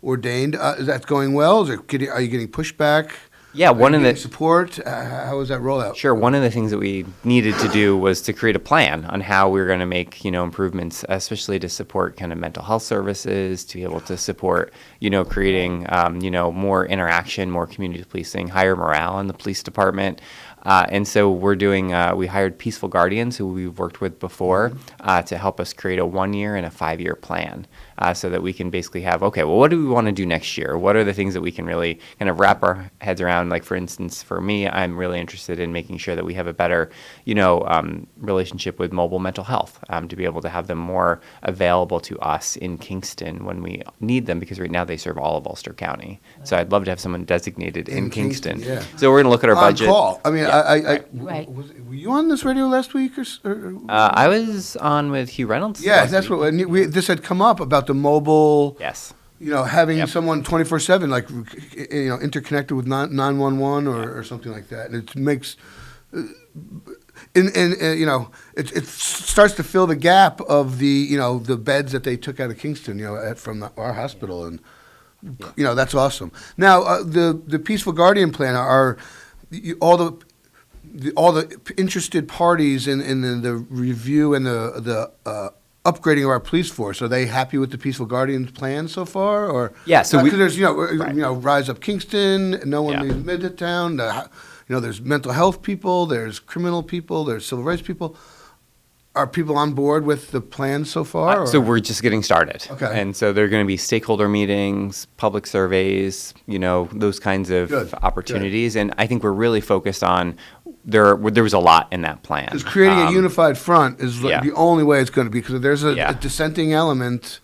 ordained. Is that going well? Are you getting pushback? Yeah, one of the support. How was that rollout? Sure. One of the things that we needed to do was to create a plan on how we were going to make improvements, especially to support kind of mental health services, to be able to support creating more interaction, more community policing, higher morale in the police department. And so we're doing, we hired Peaceful Guardians, who we've worked with before, to help us create a 1-year and a 5-year plan so that we can basically have, okay, well, what do we want to do next year? What are the things that we can really kind of wrap our heads around? Like, for instance, for me, I'm really interested in making sure that we have a better, relationship with mobile mental health, to be able to have them more available to us in Kingston when we need them, because right now they serve all of Ulster County. So I'd love to have someone designated in Kingston. Yeah. So we're going to look at our budget. On call. I mean, Right. Were you on this radio last week? I was on with Hugh Reynolds. Yeah, that's what this had come up about the mobile. Yes. Having someone 24/7, like interconnected with 911 or something like that, and it makes. It starts to fill the gap of the beds that they took out of Kingston, from our hospital, and that's awesome. Now the Peaceful Guardian plan are all the interested parties in the review and the upgrading of our police force. Are they happy with the Peaceful Guardians plan so far, or Yeah, so because there's Rise Up Kingston, No One Leaves Midtown. There's mental health people, there's criminal people, there's civil rights people. Are people on board with the plan so far? So we're just getting started. Okay. And so there are going to be stakeholder meetings, public surveys, those kinds of opportunities. And I think we're really focused on there was a lot in that plan. Because creating a unified front is the only way it's going to be, because there's a dissenting element.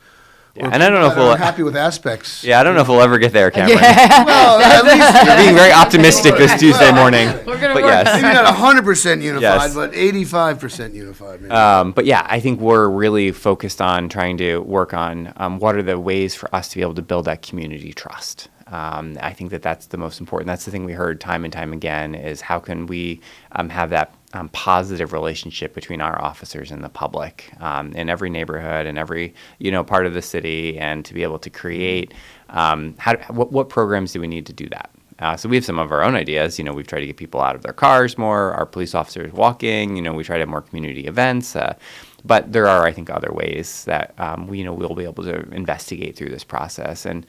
Yeah. And I don't know if we'll happy with aspects. Yeah, I don't know if we'll ever get there, Cameron. Well, at least you're being very optimistic this Tuesday morning. We're gonna but work yes, maybe not 100% unified, Yes. but 85% unified. Maybe. But yeah, I think we're really focused on trying to work on what are the ways for us to be able to build that community trust. I think that's the most important. That's the thing we heard time and time again, is how can we have that positive relationship between our officers and the public in every neighborhood and every part of the city, and to be able to create what programs do we need to do that. So we have some of our own ideas. We've tried to get people out of their cars more, our police officers walking. We try to have more community events. But there are, I think, other ways that we'll be able to investigate through this process. And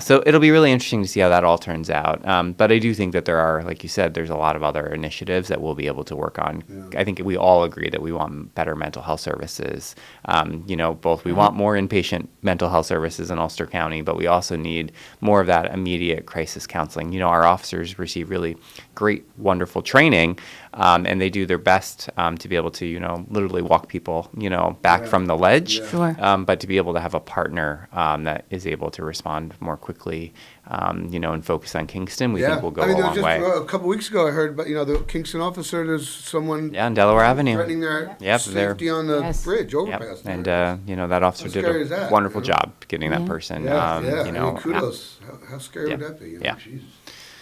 so it'll be really interesting to see how that all turns out. But I do think that there are, like you said, there's a lot of other initiatives that we'll be able to work on. Yeah. I think we all agree that we want better mental health services. Both we want more inpatient mental health services in Ulster County, but we also need more of that immediate crisis counseling. Our officers receive really great, wonderful training, and they do their best to be able to, literally walk people, back from the ledge. Yeah. Sure. But to be able to have a partner that is able to respond more quickly, and focus on Kingston, we think will go a long way. A couple weeks ago, I heard about, the Kingston officer, there's someone on Delaware Avenue threatening their safety on the bridge, overpass. Yep. And, that officer did a wonderful job getting that person. Kudos. How scary would that be? Jesus.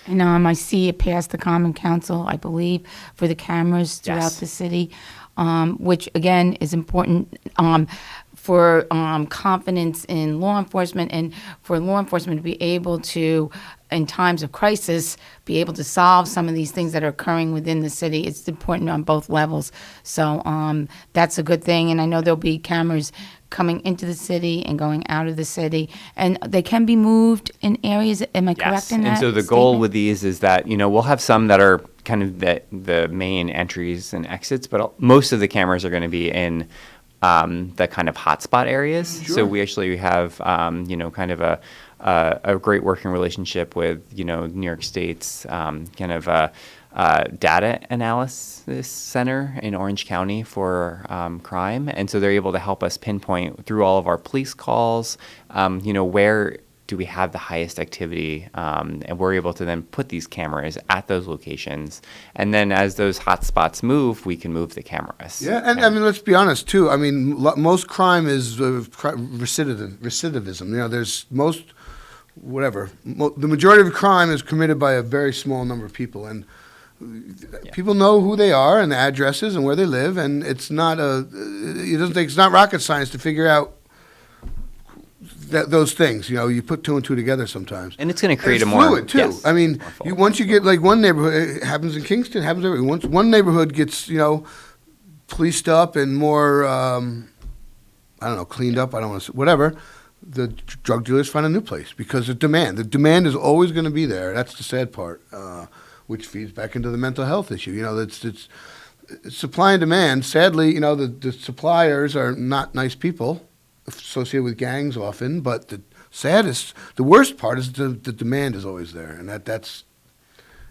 And I see it passed the Common Council, I believe, for the cameras throughout the city, which, again, is important for confidence in law enforcement, and for law enforcement to be able to, in times of crisis, be able to solve some of these things that are occurring within the city. It's important on both levels. So that's a good thing. And I know there'll be cameras coming into the city and going out of the city, and they can be moved in areas. Am I correct in that? And so the goal with these is that, we'll have some that are kind of the main entries and exits, but most of the cameras are going to be in the kind of hotspot areas. Sure. So we actually have, kind of a great working relationship with, New York State's kind of data analysis center in Orange County for crime. And so they're able to help us pinpoint through all of our police calls, where do we have the highest activity, and we're able to then put these cameras at those locations. And then as those hot spots move, we can move the cameras. Yeah, and I mean, let's be honest, too. I mean, most crime is recidivism. There's the majority of crime is committed by a very small number of people, and people know who they are and the addresses and where they live, and it's not rocket science to figure out those things. You put two and two together sometimes, and it's going to create a more fluid too. Yes, I mean, once you get like one neighborhood, it happens in Kingston, it happens everywhere. Once one neighborhood gets policed up and more, cleaned up. I don't want to whatever. The drug dealers find a new place because of demand. The demand is always going to be there. That's the sad part, which feeds back into the mental health issue. It's supply and demand. Sadly, the suppliers are not nice people, associated with gangs often. But the worst part is the demand is always there, and that's,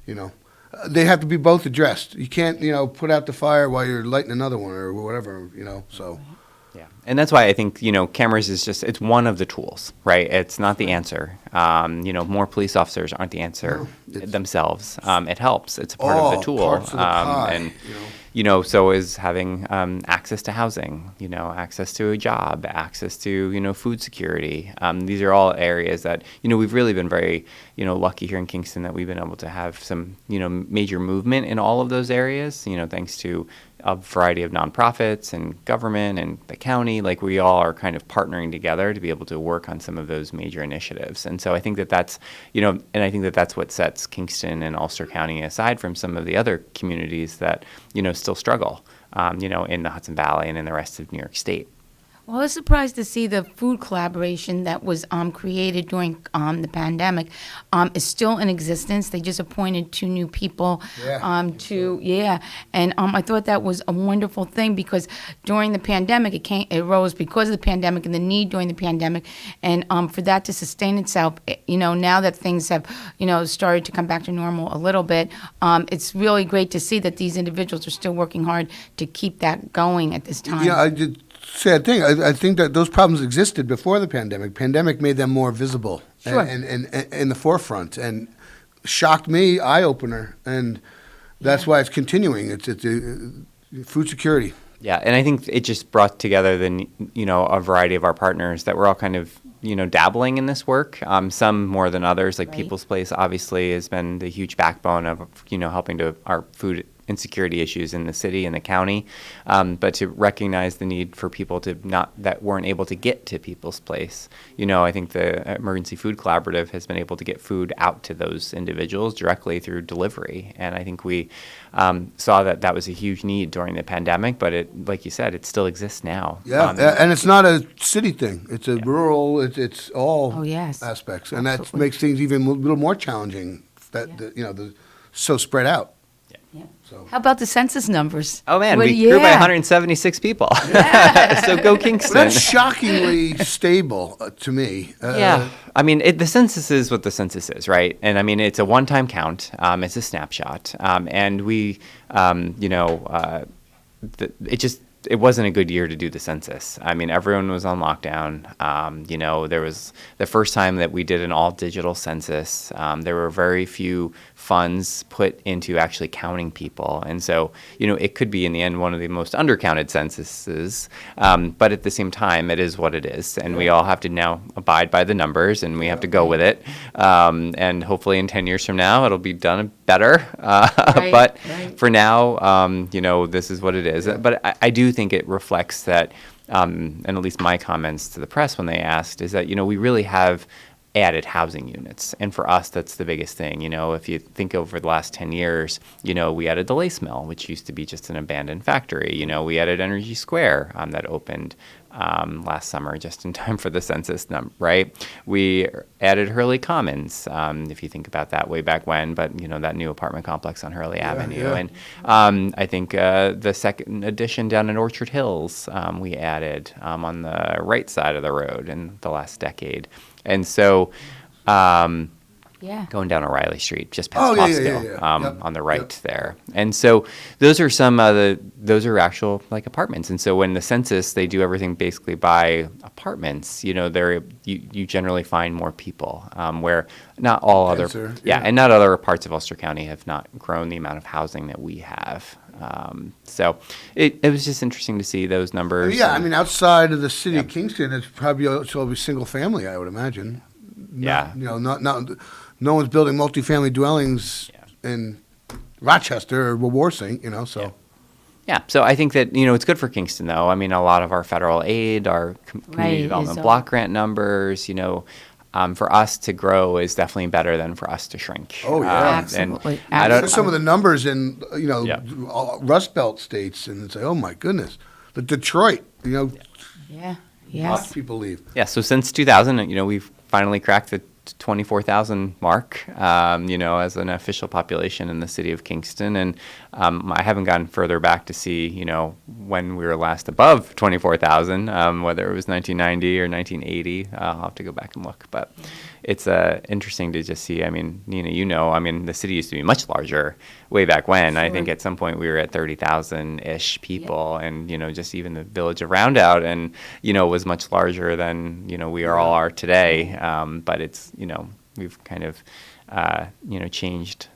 they have to be both addressed. You can't, put out the fire while you're lighting another one or whatever, so. Yeah, and that's why I think, cameras is it's one of the tools, right? It's not the answer. More police officers aren't the answer themselves. It helps. It's a part of the tool. Parts of the pie, and, so is having access to housing, access to a job, access to, food security. These are all areas that, we've really been very, lucky here in Kingston that we've been able to have some, major movement in all of those areas, thanks to a variety of nonprofits and government and the county. Like, we all are kind of partnering together to be able to work on some of those major initiatives. And so I think that's, and I think that's what sets Kingston and Ulster County aside from some of the other communities that, still struggle, in the Hudson Valley and in the rest of New York State. Well, I was surprised to see the food collaboration that was created during the pandemic is still in existence. They just appointed 2 new people and I thought that was a wonderful thing because during the pandemic, it rose because of the pandemic and the need during the pandemic, and for that to sustain itself, now that things have, started to come back to normal a little bit, it's really great to see that these individuals are still working hard to keep that going at this time. Yeah, I did. Sad thing. I think that those problems existed before the pandemic. Pandemic made them more visible and in the forefront, and shocked me, eye opener, and that's why it's continuing. It's food security. Yeah, and I think it just brought together a variety of our partners that were all kind of dabbling in this work. Some more than others. Like People's Place obviously has been the huge backbone of helping to our food insecurity issues in the city and the county, but to recognize the need for people that weren't able to get to People's Place. I think the Emergency Food Collaborative has been able to get food out to those individuals directly through delivery, and I think we saw that was a huge need during the pandemic, but it, like you said, it still exists now. Yeah, and it's not a city thing. It's a rural, it's all aspects, and that makes things even a little more challenging, so spread out. So. How about the census numbers? Oh, man, we grew by 176 people. Yeah. So go Kingston. Well, that's shockingly stable to me. Yeah. I mean, the census is what the census is, right? And, I mean, it's a one-time count. It's a snapshot. And we, it wasn't a good year to do the census. I mean, everyone was on lockdown. There was the first time that we did an all-digital census. There were very few funds put into actually counting people. And so, it could be in the end one of the most undercounted censuses. But at the same time, it is what it is. And we all have to now abide by the numbers, and we have to go with it. And hopefully in 10 years from now, it'll be done better. But for now, this is what it is. Yeah. But I do think it reflects that, and at least my comments to the press when they asked, is that, we really have added housing units. And for us, that's the biggest thing. If you think over the last 10 years, we added the Lace Mill, which used to be just an abandoned factory. We added Energy Square that opened last summer just in time for the census right? We added Hurley Commons, if you think about that way back when, but, that new apartment complex on Hurley Avenue. Yeah. And I think the second addition down in Orchard Hills, we added on the right side of the road in the last decade. And so going down O'Reilly Street, just past Costco, on the right there. And so those are some those are actual apartments. And so when the census, they do everything basically by apartments, you generally find more people, where not all and not other parts of Ulster County have not grown the amount of housing that we have. So it was just interesting to see those numbers. Yeah, I mean, outside of the city of Kingston, it's probably always single family, I would imagine. No one's building multifamily dwellings in Rochester or Wawarsing, so. Yeah. Yeah, so I think that, it's good for Kingston, though. I mean, a lot of our federal aid, our community development block grant numbers, for us to grow is definitely better than for us to shrink. Oh, yeah. Absolutely. And some of the numbers in, Rust Belt states, and it's oh, my goodness. But Detroit, lots of people leave. Yeah, so since 2000, we've finally cracked the 24,000 mark, as an official population in the city of Kingston. And I haven't gone further back to see, when we were last above 24,000, whether it was 1990 or 1980. I'll have to go back and look. But it's interesting to just see. I mean, Nina, the city used to be much larger way back when. Sure. I think at some point we were at 30,000-ish people. Yeah. And, just even the village of Roundout and, was much larger than, we all are today. But it's, we've kind of, changed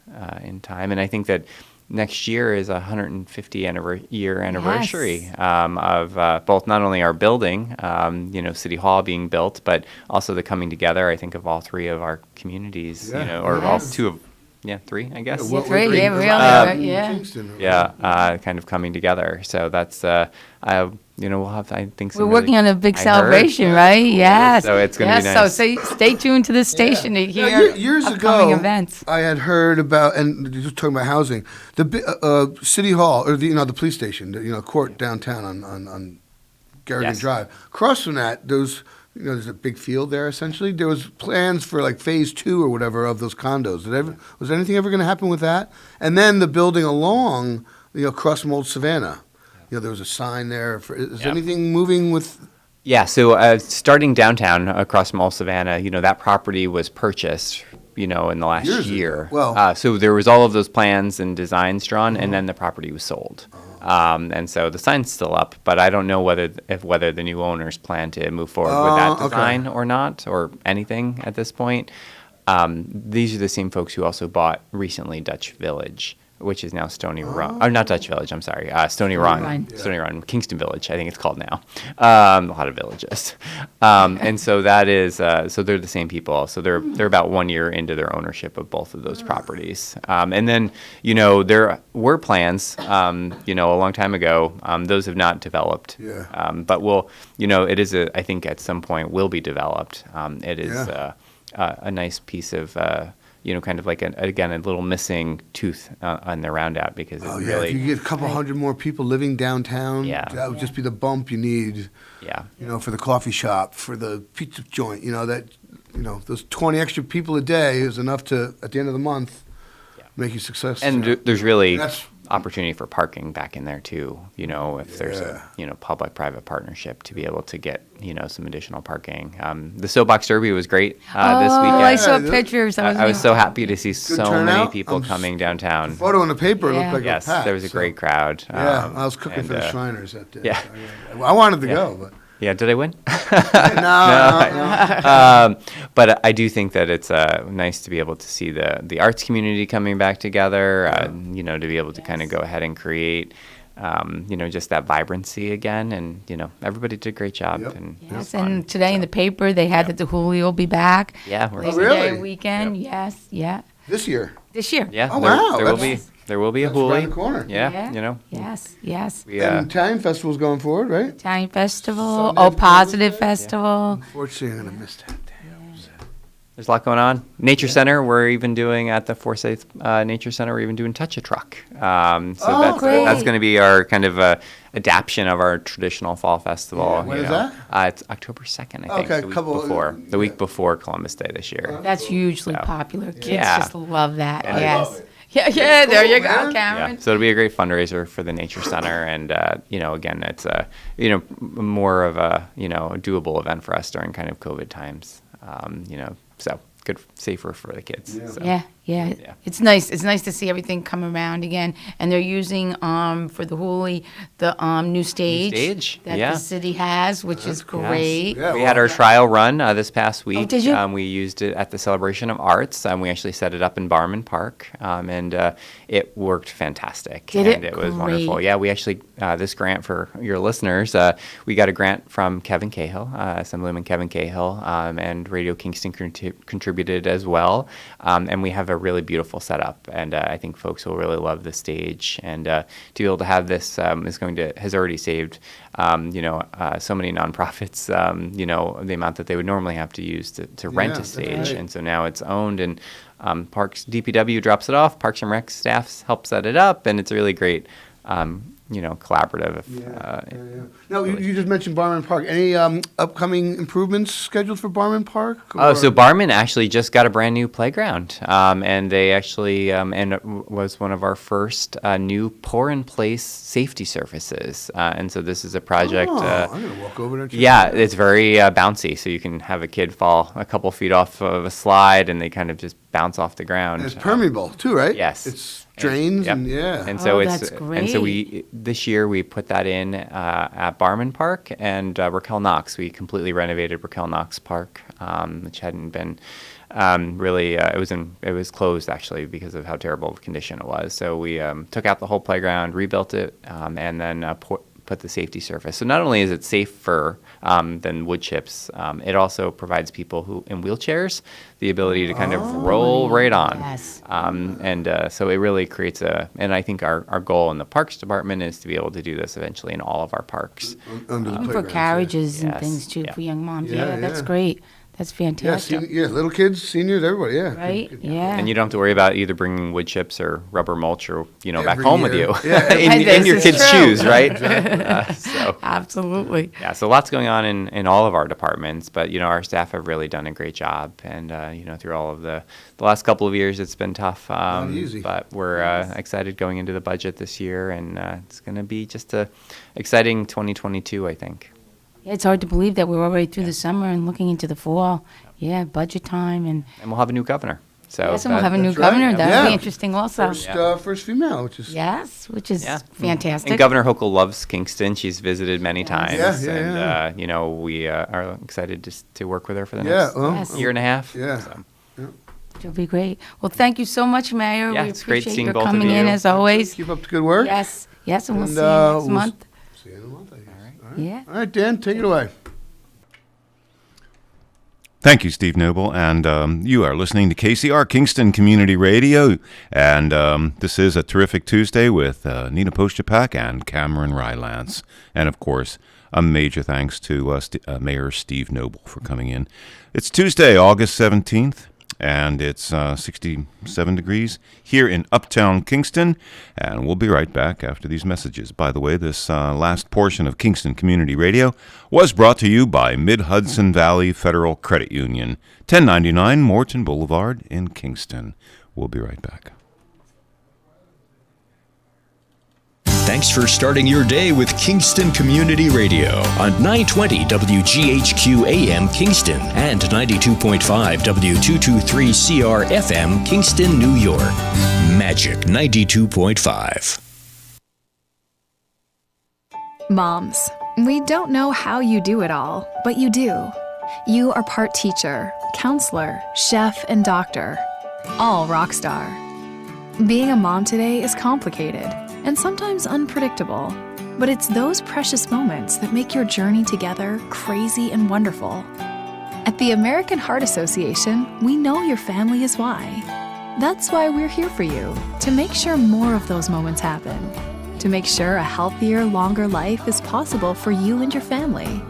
in time. And I think that next year is a 150-year anniversary of both not only our building, City Hall being built, but also the coming together, I think, of all three of our communities, or all two of, three, I guess. Yeah, three, really, kind of coming together. So that's, we'll have, I think, we're working on a big celebration, right? Yes. So it's going to be nice. So stay tuned to this station to hear years upcoming ago, events. I had heard about, and you're talking about housing, the City Hall, or the police station, court downtown on Garrigan Yes. Drive. Across from that, there's a big field there, essentially. There was plans for like phase 2 or whatever of those condos. Was anything ever going to happen with that? And then the building along, across from Old Savannah. There was a sign there. Is anything moving with... Yeah, so starting downtown across from Old Savannah, that property was purchased, in the last Years year. ago. Well- so there was all of those plans and designs drawn, and then the property was sold. And so the sign's still up, but I don't know whether the new owners plan to move forward with that design or not, or anything at this point. These are the same folks who also bought recently Dutch Village, which is now Stony Run. Oh, not Dutch Village, I'm sorry. Stony Run. Run. Stony Run. Kingston Village, I think it's called now. A lot of villages. And so that is, so they're the same people. So they're about 1 year into their ownership of both of those properties. And then, there were plans, a long time ago. Those have not developed. Yeah. But it is, I think at some point will be developed. It is a nice piece of, kind of like, a little missing tooth on the roundout, because it really... if you get a couple hundred more people living downtown, that would just be the bump you need, for the coffee shop, for the pizza joint, those 20 extra people a day is enough to, at the end of the month, make you successful. And there's really opportunity for parking back in there too, if there's a, public-private partnership to be able to get, some additional parking. The Soapbox Derby was great this weekend. I saw pictures. I was so happy to see so many turnout. people coming downtown. The photo in the paper looked like Yes, a pack. there was a great crowd. I was cooking for the Shriners that day. Yeah. So I wanted to go, but... Yeah, did I win? No. But I do think that it's nice to be able to see the arts community coming back together, to be able to kind of go ahead and create, just that vibrancy again. And, everybody did a great job. Yep. And Yes, and today in the paper, they had that the Hooli will be back. Yeah, we're Labor Day weekend. Yes, yeah. This year? This year. Yeah. Oh, wow. There will be a That's Hooli. around the corner. Yeah. Yes. And Italian Festival's going forward, right? Italian Festival. Sunday, Positive Thursday? Festival. Unfortunately, I'm going to miss that. There's a lot going on. Nature Center, we're even doing at the Forte Nature Center, we're even doing Touch a Truck. That's going to be our kind of adaptation of our traditional fall festival. Yeah. When is that? It's October 2nd, I think. Okay, the week before Columbus Day this year. That's hugely popular. Kids Yeah. just love that. And yes. Yeah, there you go, Cameron. Yeah, so it'll be a great fundraiser for the Nature Center, and again, it's more of a doable event for us during kind of COVID times. So good, safer for the kids. Yeah. So. Yeah. It's nice. It's nice to see everything come around again. And they're using for the Hooli the new stage that the city has, which is great. Yeah, we had our trial run this past week. Oh, did you? We used it at the Celebration of Arts. We actually set it up in Barman Park, and it worked fantastic. Did and it? was Great. wonderful. Yeah, we actually this grant for your listeners. We got a grant from Kevin Cahill, Assemblyman Kevin Cahill, and Radio Kingston contributed as well. And we have a really beautiful setup, and I think folks will really love the stage. And to be able to have this has already saved so many nonprofits the amount that they would normally have to use to rent a stage, and so now it's owned, and Parks DPW drops it off, Parks and Rec staff help set it up, and it's a really great collaborative. No, you just mentioned Barman Park. Any upcoming improvements scheduled for Barman Park? Oh, so Barman actually just got a brand new playground, and they actually and it was one of our first new pour-in-place safety surfaces. And so this is a project. I'm gonna walk over there. And check Yeah, it out. it's very bouncy, so you can have a kid fall a couple feet off of a slide, and they kind of just bounce off the ground. And it's permeable too, right? Yes. It's drains and And so that's and so this year we put that in at Barman Park and Raquel Knox. We completely renovated Raquel Knox Park, which hadn't been really. It was closed actually because of how terrible of condition it was. So we took out the whole playground, rebuilt it, and then put the safety surface. So not only is it safer than wood chips, it also provides people who in wheelchairs the ability to kind of roll right on. Yes. So it really creates and I think our goal in the Parks Department is to be able to do this eventually in all of our parks. Under the And for playgrounds, carriages and Yes, things too yeah. for young moms. Yeah, Yeah, that's yeah. great. That's Yeah, fantastic. little kids, seniors, everybody, yeah. Right? Yeah. And you don't have to worry about either bringing wood chips or rubber mulch or, back Every home with year. you Yeah. in your This is kids' true. shoes, right? Absolutely. Yeah, so lots going on in all of our departments, but, our staff have really done a great job. And, through all of the last couple of years, it's been tough. Not easy. But we're excited going into the budget this year, and it's going to be just a exciting 2022, I think. Yeah, it's hard to believe that we're already through the summer and looking into the fall. Yeah, budget time and we'll have a new governor. So yes, and we'll have a new That's right. governor. That'll Yeah. be interesting also. First female, which is which is fantastic. And Governor Hochul loves Kingston. She's visited many times. Yeah. And, we are excited to work with her for the next year and a half. Yeah. So. It'll be great. Well, thank you so much, Mayor. Yeah, we it's great appreciate seeing your both of coming in you. as always. Keep up the good work. Yes, and we'll see you next month. See you in a month, I guess. All right. Yeah. All right, Dan, take it away. Thank you, Steve Noble, and you are listening to KCR Kingston Community Radio, and this is a terrific Tuesday with Nina Postupack and Cameron Rylance, and of course, a major thanks to Mayor Steve Noble for coming in. It's Tuesday, August 17th, and it's 67 degrees here in Uptown Kingston, and we'll be right back after these messages. By the way, this last portion of Kingston Community Radio was brought to you by Mid-Hudson Valley Federal Credit Union, 1099 Morton Boulevard in Kingston. We'll be right back. Thanks for starting your day with Kingston Community Radio on 920 WGHQ AM Kingston and 92.5 W223CR FM Kingston, New York. Magic 92.5. Moms, we don't know how you do it all, but you do. You are part teacher, counselor, chef, and doctor. All rock star. Being a mom today is complicated and sometimes unpredictable, but it's those precious moments that make your journey together crazy and wonderful. At the American Heart Association, we know your family is why. That's why we're here for you, to make sure more of those moments happen, to make sure a healthier, longer life is possible for you and your family.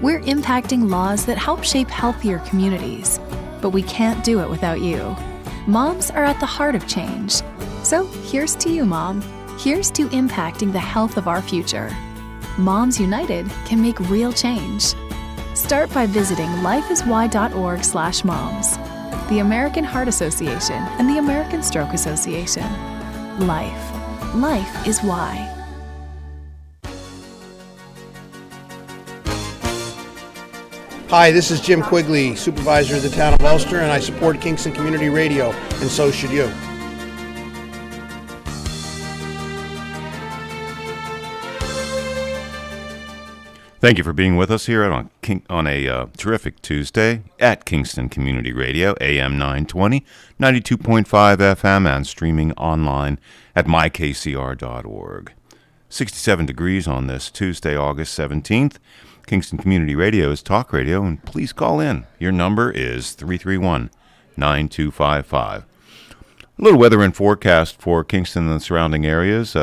We're impacting laws that help shape healthier communities, but we can't do it without you. Moms are at the heart of change. So here's to you, Mom. Here's to impacting the health of our future. Moms United can make real change. Start by visiting lifeiswhy.org/moms. The American Heart Association and the American Stroke Association. Life is why. Hi, this is Jim Quigley, Supervisor of the Town of Ulster, and I support Kingston Community Radio, and so should you. Thank you for being with us here on a terrific Tuesday at Kingston Community Radio, AM 920, 92.5 FM, and streaming online at mykcr.org. 67 degrees on this Tuesday, August 17th. Kingston Community Radio is talk radio, and please call in. Your number is 331-9255. A little weather and forecast for Kingston and the surrounding areas.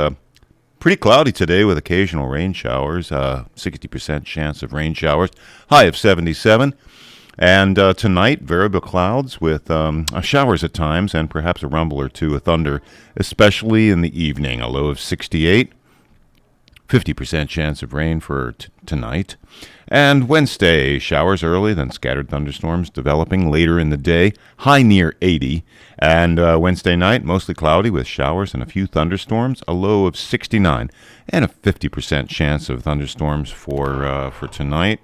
Pretty cloudy today with occasional rain showers, 60% chance of rain showers, high of 77. And tonight, variable clouds with showers at times and perhaps a rumble or two of thunder, especially in the evening, a low of 68. 50% chance of rain for tonight. And Wednesday, showers early, then scattered thunderstorms developing later in the day, high near 80. And Wednesday night, mostly cloudy with showers and a few thunderstorms, a low of 69. And a 50% chance of thunderstorms for tonight.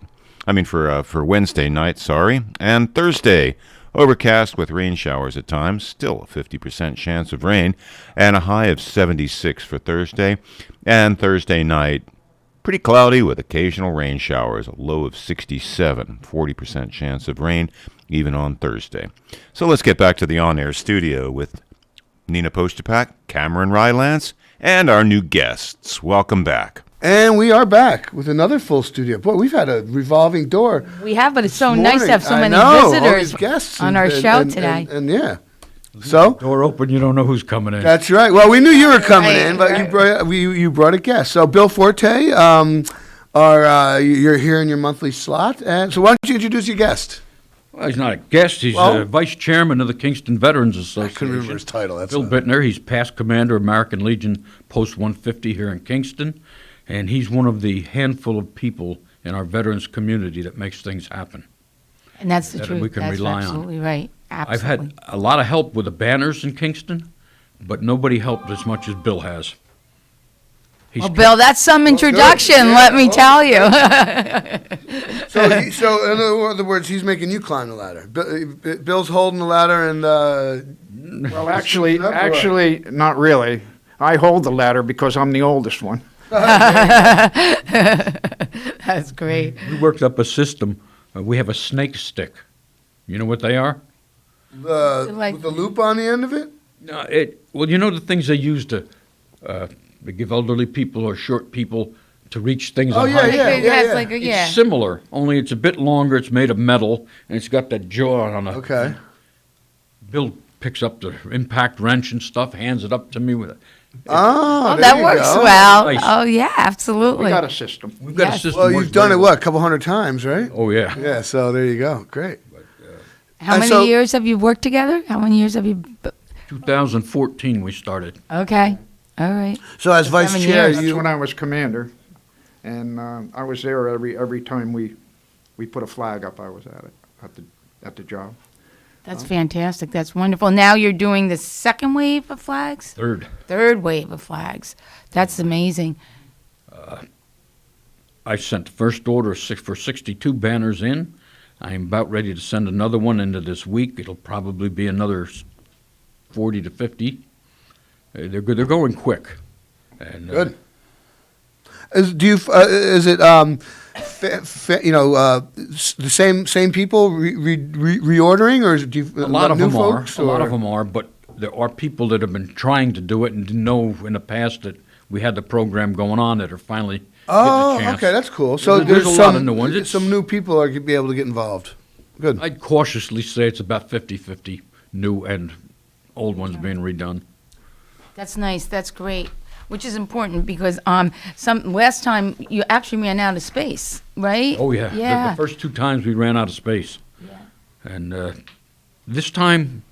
For Wednesday night, sorry. And Thursday, overcast with rain showers at times, still a 50% chance of rain, and a high of 76 for Thursday. And Thursday night, pretty cloudy with occasional rain showers, a low of 67, 40% chance of rain, even on Thursday. So let's get back to the on-air studio with Nina Postupack, Cameron Rylance, and our new guests. Welcome back. And we are back with another full studio. Boy, we've had a revolving door. We have, but it's so this nice to have so morning. many all visitors these guests on our show today. And yeah. So door open, you don't know who's coming in. That's right. Well, we knew you were coming in, but you brought a guest. So Bill Forte, you're here in your monthly slot. And so why don't you introduce your guest? Well, he's not a guest. He's vice chairman of the Kingston Veterans Association. I couldn't remember his title. That's Bill Bitner. He's past commander of American Legion Post 150 here in Kingston, and he's one of the handful of people in our veterans community that makes things happen. And that's the that truth. we can That's rely absolutely on. right. Absolutely. I've had a lot of help with the banners in Kingston, but nobody helped as much as Bill has. Well, Bill, that's some introduction, let me tell you. So in other words, he's making you climb the ladder. Bill's holding the ladder, and well, actually, not really. I hold the ladder because I'm the oldest one. That's great. We worked up a system. We have a snake stick. You know what they are? With the loop on the end of it. No, well, you know the things they use to give elderly people or short people to reach things on height? It's similar, only it's a bit longer, it's made of metal, and it's got that jaw on it. Okay. Bill picks up the impact wrench and stuff, hands it up to me with it. That works well. Nice. Oh, yeah, absolutely. We got a system. We've got a system. Well, you've done it, a couple hundred times, right? Oh, yeah. Yeah, so there you go. Great. How many years have you worked together? How many years have you... 2014 we started. Okay. All right. So as vice chair, that's when I was commander, and I was there every time we put a flag up. I was at the job. That's fantastic. That's wonderful. Now you're doing the second wave of flags? Third wave of flags. That's amazing. I sent the first order for 62 banners in. I'm about ready to send another one into this week. It'll probably be another 40 to 50. They're good. They're going quick. And, good. Is it the same people reordering, or is it a lot of new folks? A lot of them are, but there are people that have been trying to do it and didn't know in the past that we had the program going on that are finally getting a chance. Okay, that's cool. So there's a lot of new ones. Some new people are going to be able to get involved. Good. I'd cautiously say it's about 50-50 new and old ones being redone. That's nice. That's great. Which is important because last time you actually ran out of space, right? Oh, yeah. Yeah. The first two times we ran out of space. Yeah. And this time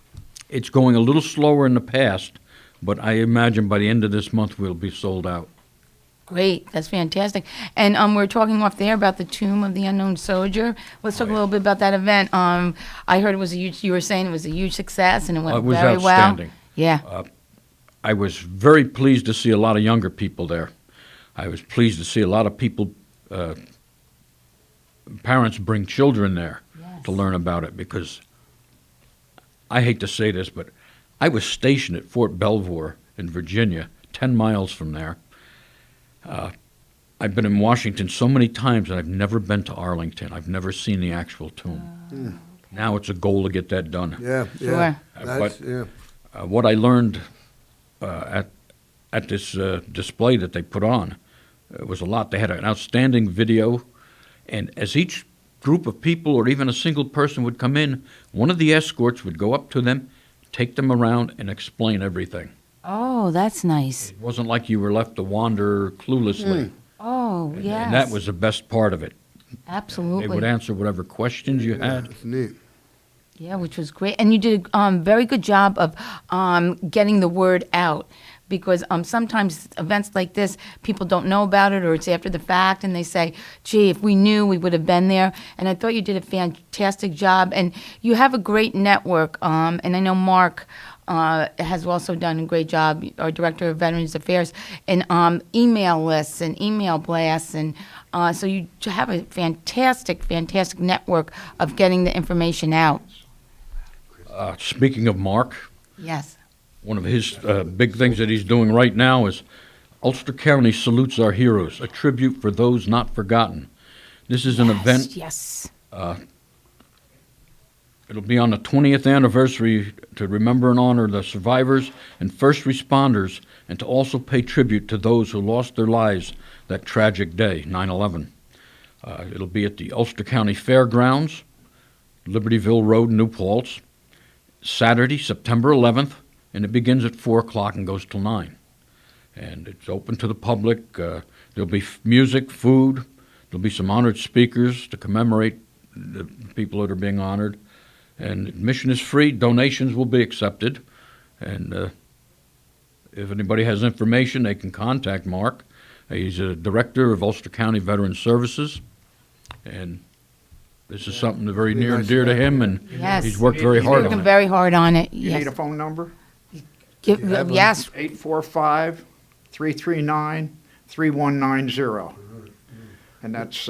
it's going a little slower in the past, but I imagine by the end of this month we'll be sold out. Great. That's fantastic. And we're talking off there about the Tomb of the Unknown Soldier. Let's talk a little bit about that event. I heard you were saying it was a huge success and it went very well. Outstanding. Yeah. I was very pleased to see a lot of younger people there. I was pleased to see a lot of people, parents bring children there to learn about it because I hate to say this, but I was stationed at Fort Belvoir in Virginia, 10 miles from there. I've been in Washington so many times and I've never been to Arlington. I've never seen the actual tomb. Now it's a goal to get that done. Yeah, yeah. But what I learned at this display that they put on was a lot. They had an outstanding video, and as each group of people or even a single person would come in, one of the escorts would go up to them, take them around, and explain everything. Oh, that's nice. It wasn't like you were left to wander cluelessly. Oh, yes. And that was the best part of it. Absolutely. They would answer whatever questions you had. That's neat. Yeah, which was great. And you did a very good job of getting the word out because sometimes events like this, people don't know about it or it's after the fact and they say, gee, if we knew, we would have been there. And I thought you did a fantastic job. And you have a great network. And I know Mark has also done a great job, our Director of Veterans Affairs, in email lists and email blasts. And so you have a fantastic, fantastic network of getting the information out. Speaking of Mark, yes, one of his big things that he's doing right now is Ulster County Salutes Our Heroes, a tribute for those not forgotten. This is an event. Yes. It'll be on the 20th anniversary to remember and honor the survivors and first responders and to also pay tribute to those who lost their lives that tragic day, 9/11. It'll be at the Ulster County Fairgrounds, Libertyville Road, New Paltz, Saturday, September 11th, and it begins at 4 o'clock and goes till 9. And it's open to the public. There'll be music, food. There'll be some honored speakers to commemorate the people that are being honored. And admission is free. Donations will be accepted. And if anybody has information, they can contact Mark. He's a director of Ulster County Veterans Services. And this is something very near and dear to him, and Yes. he's worked very hard on Working it. very hard on it. You Yes. need a phone number? Yes. 845-339-3190. And that's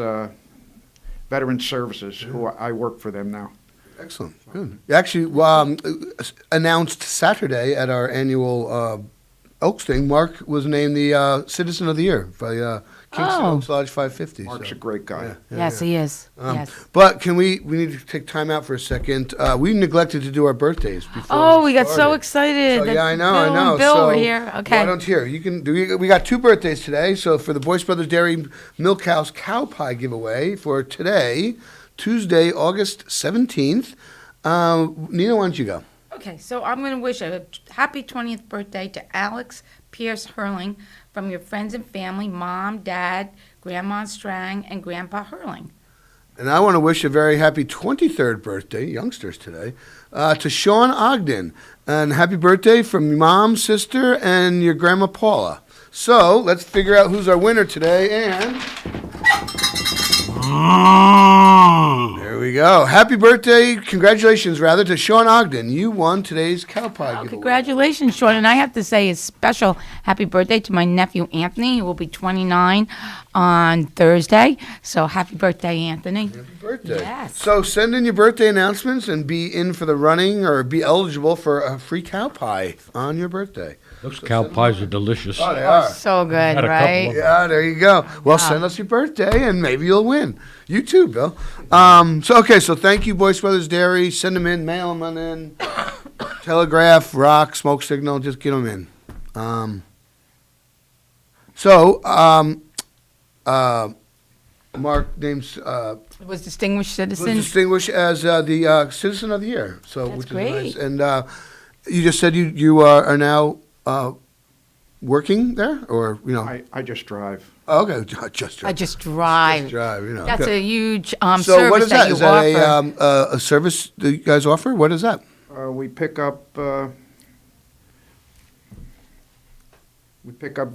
Veteran Services, who I work for them now. Excellent, good. Actually, announced Saturday at our annual Oaks Thing, Mark was named the Citizen of the Year by Kingston Oaks Lodge 550. Mark's a great guy. Yes, he is. Yes. But we need to take time out for a second. We neglected to do our birthdays before. Oh, we got so excited. So, that yeah, I know, Bill I know. and Bill so were here. Okay. Why don't you here? You can do. We got 2 birthdays today. So for the Boyce Brothers Dairy Milk House Cow Pie giveaway for today, Tuesday, August 17th. Nina, why don't you go? Okay, so I'm going to wish a happy 20th birthday to Alex Pierce Hurling from your friends and family, Mom, Dad, Grandma Strang, and Grandpa Hurling. And I want to wish a very happy 23rd birthday, youngsters today, to Sean Ogden. And happy birthday from your mom, sister, and your Grandma Paula. So let's figure out who's our winner today. And there we go. Happy birthday, congratulations rather, to Sean Ogden. You won today's cow pie giveaway. Congratulations, Sean. And I have to say a special happy birthday to my nephew, Anthony, who will be 29 on Thursday. So happy birthday, Anthony. Happy birthday. Yes. So send in your birthday announcements and be in for the running or be eligible for a free cow pie on your birthday. Those cow pies are delicious. Oh, they are. So good, Had a couple right? of them. Yeah, there you go. Well, send us your birthday, and maybe you'll win. You too, Bill. So thank you, Boyce Brothers Dairy. Send them in, mail them on in. Telegraph, rock, smoke signal, just get them in. Mark names Was distinguished citizen. was distinguished as the Citizen of the Year. So That's which great. is nice. And you just said you are now working there, or I just drive. Oh, okay, just drive. I just drive. Just drive, That's okay. a huge So service what is that? you Is that offer. a service that you guys offer? What is that? We pick up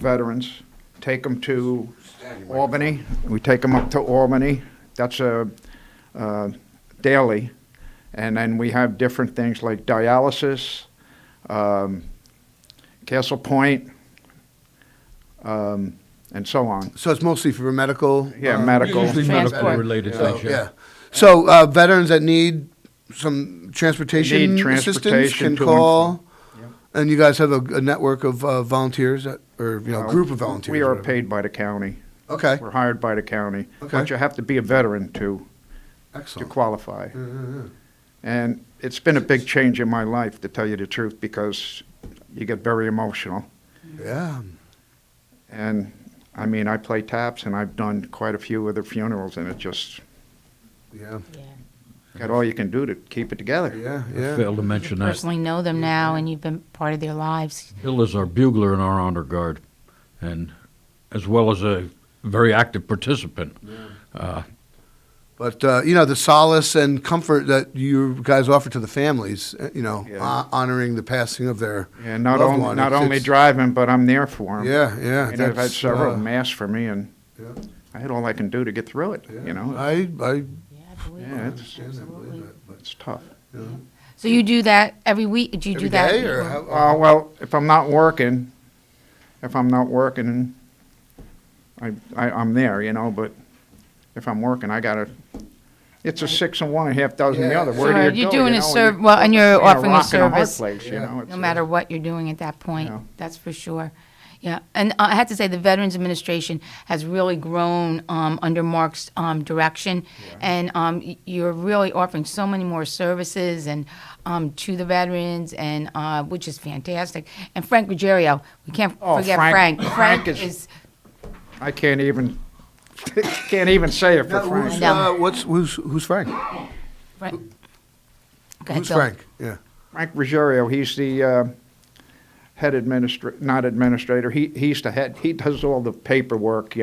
veterans, take them to Albany. We take them up to Albany. That's daily, and then we have different things like dialysis, Castle Point, and so on. So it's mostly for medical? Yeah, medical. Usually Transport. medical-related So, things, yeah. So veterans that need some transportation Need assistance transportation can to and call, and you guys have a network of volunteers, or group of volunteers. We are whatever. paid by the county. Okay. We're hired by the county. Okay. But you have to be a veteran to qualify. And it's been a big change in my life, to tell you the truth, because you get very emotional. Yeah. And, I mean, I play taps, and I've done quite a few of the funerals, and it just got all you can do to keep it together. Yeah, I failed to mention that. Personally know them now, and you've been part of their lives. Bill is our bugler in our honor guard, and as well as a very active participant. But the solace and comfort that you guys offer to the families, honoring the passing of their Yeah, not loved only one. not It's- only it's- driving, but I'm there for them. Yeah, yeah, And I've had that's, several mass for me, and I had all I can do to get through it. I Yeah, it's tough. So you do that every week? Do you do that? day, or how- Well, if I'm not working, I'm there, but if I'm working, it's a 6 and 1 and a half dozen the other. Where do Sure, you you're go, doing you a know? serv, well, and you're You're offering a rock in a hard service, place, you know, no it's, matter what you're doing at that point. That's for sure. Yeah, and I have to say the Veterans Administration has really grown under Mark's direction, and you're really offering so many more services and to the veterans, and which is fantastic. And Frank Ruggiero, we can't forget Frank. Frank is I can't even say it for Frank. Who's Frank? Frank. Who's Frank? Yeah. Frank Ruggiero, he's the head not administrator. He's the head. He does all the paperwork,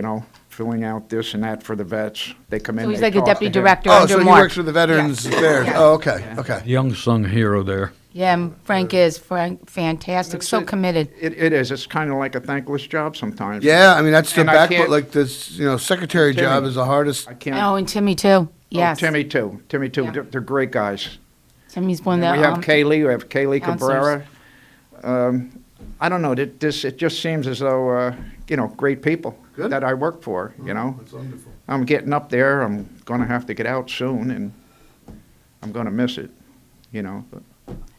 filling out this and that for the vets. They come in. So he's they like a talk deputy to him. director Oh, under so he Mark. works for the Veterans Affairs. Oh, okay, okay. Young sung hero there. Yeah, and Frank is fantastic, so committed. It is. It's kind of like a thankless job sometimes. Yeah, I mean, that's the And I backbone, can't- like this, secretary Timmy. job is the hardest. I can't. Oh, and Timmy too. Yes. Oh, Timmy too. Timmy too. They're great guys. Timmy's one And that. we have Kaylee. We have Kaylee counselors. Cabrera. I don't know. It just seems as though great people that I work for. That's wonderful. I'm getting up there. I'm going to have to get out soon, and I'm going to miss it. But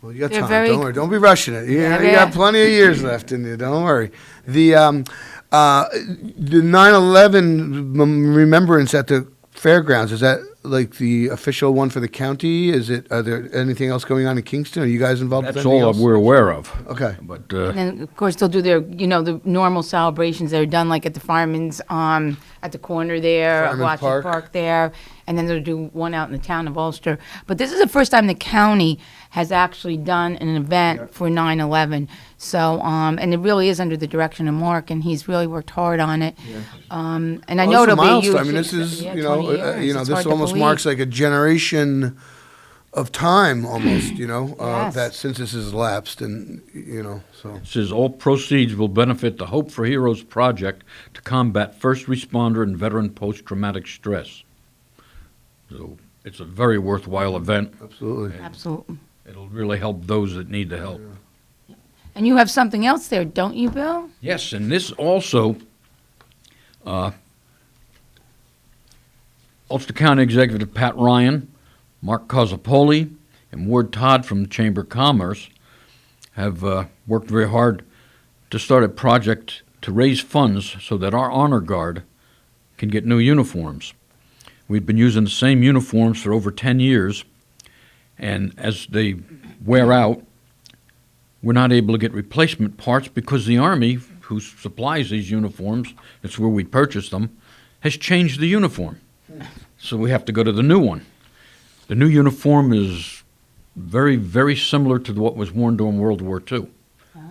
Well, you got They're time. very- Don't worry. Don't be rushing it. You Yeah. got plenty of years left in you. Don't worry. The 9/11 remembrance at the fairgrounds, is that like the official one for the county? Are there anything else going on in Kingston? Are you guys involved with That's anything all else? that we're aware of. Okay. But And then, of course, they'll do their, the normal celebrations that are done, like at the Fireman's, at the corner there, Fireman's Washington Park there, and then they'll do one out in the town of Ulster. But this is the first time the county has actually done an event for 9/11. So, and it really is under the direction of Mark, and he's really worked hard on it. And I know Well, it'll it's a be huge. milestone. I mean, this is, 20 years. It's this hard to almost believe. marks like a generation of time almost, Yes. that since this has lapsed and, so. it says all proceeds will benefit the Hope for Heroes project to combat first responder and veteran post-traumatic stress. So it's a very worthwhile event. Absolutely. Absolutely. It'll really help those that need the help. And you have something else there, don't you, Bill? Yes, and this also, Ulster County Executive Pat Ryan, Mark Cozzapoli, and Ward Todd from the Chamber of Commerce have worked very hard to start a project to raise funds so that our honor guard can get new uniforms. We've been using the same uniforms for over 10 years, and as they wear out, we're not able to get replacement parts because the Army, who supplies these uniforms, that's where we purchase them, has changed the uniform. So we have to go to the new one. The new uniform is very, very similar to what was worn during World War II.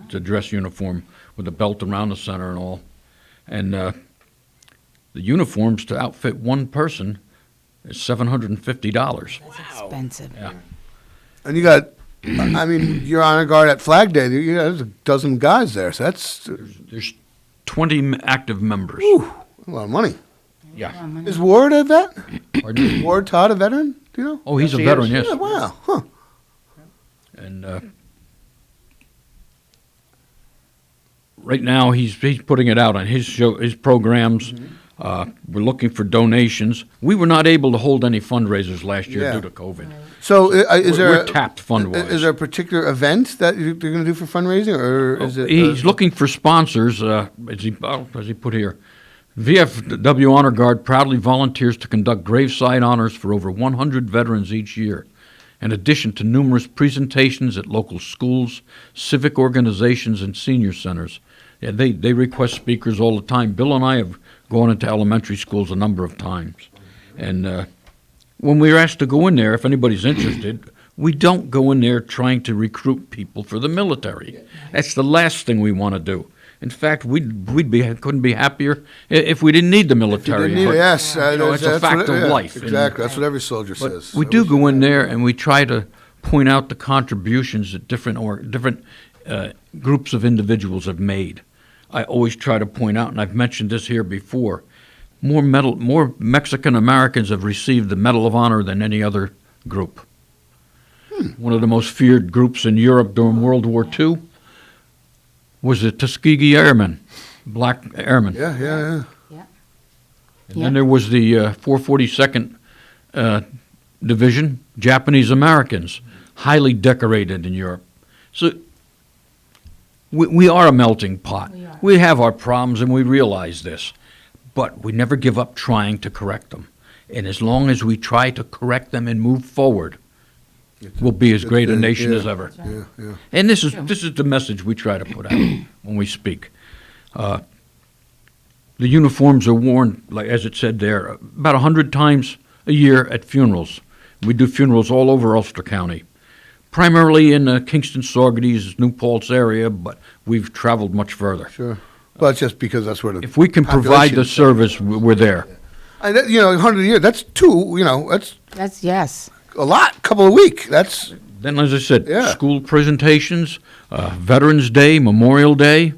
It's a dress uniform with a belt around the center and all. And the uniforms to outfit one person is $750. That's expensive. Yeah. And you got, I mean, you're honor guard at Flag Day. There's a dozen guys there, so that's There's 20 active members. a lot of money. Yeah. Is Ward a vet? Pardon? Ward Todd a veteran? Do you know? Oh, he's a Yes, he veteran, is. yes. Yeah, wow. Huh. And right now he's putting it out on his show, his programs. We're looking for donations. We were not able to hold any fundraisers last year Yeah. due to COVID. So is We're there tapped fund-wise. Is there a particular event that you're going to do for fundraising, or is it? He's looking for sponsors. As he put here, VFW Honor Guard proudly volunteers to conduct graveside honors for over 100 veterans each year, in addition to numerous presentations at local schools, civic organizations, and senior centers. Yeah, they request speakers all the time. Bill and I have gone into elementary schools a number of times. And when we're asked to go in there, if anybody's interested, we don't go in there trying to recruit people for the military. That's the last thing we want to do. In fact, couldn't be happier if we didn't need the military. Didn't need it, yes, it's a fact of life. Exactly, that's what every soldier But says. we do go in there and we try to point out the contributions that different groups of individuals have made. I always try to point out, and I've mentioned this here before, more Mexican Americans have received the Medal of Honor than any other group. One of the most feared groups in Europe during World War II was the Tuskegee Airmen, black airmen. Yeah. And then there was the 442nd Division, Japanese Americans, highly decorated in Europe. So we are a melting pot. We have our problems and we realize this, but we never give up trying to correct them. And as long as we try to correct them and move forward, we'll be as great a nation as ever. Yeah. And this is the message we try to put out when we speak. The uniforms are worn, like as it said there, about 100 times a year at funerals. We do funerals all over Ulster County, primarily in Kingston, Saugerties, New Paltz area, but we've traveled much further. Sure. Well, it's just because that's where the If we can provide the service, we're there. And that, 100 a year, that's two, That's yes. a lot, couple a week. That's Then, as I said, school presentations, Veterans Day, Memorial Day.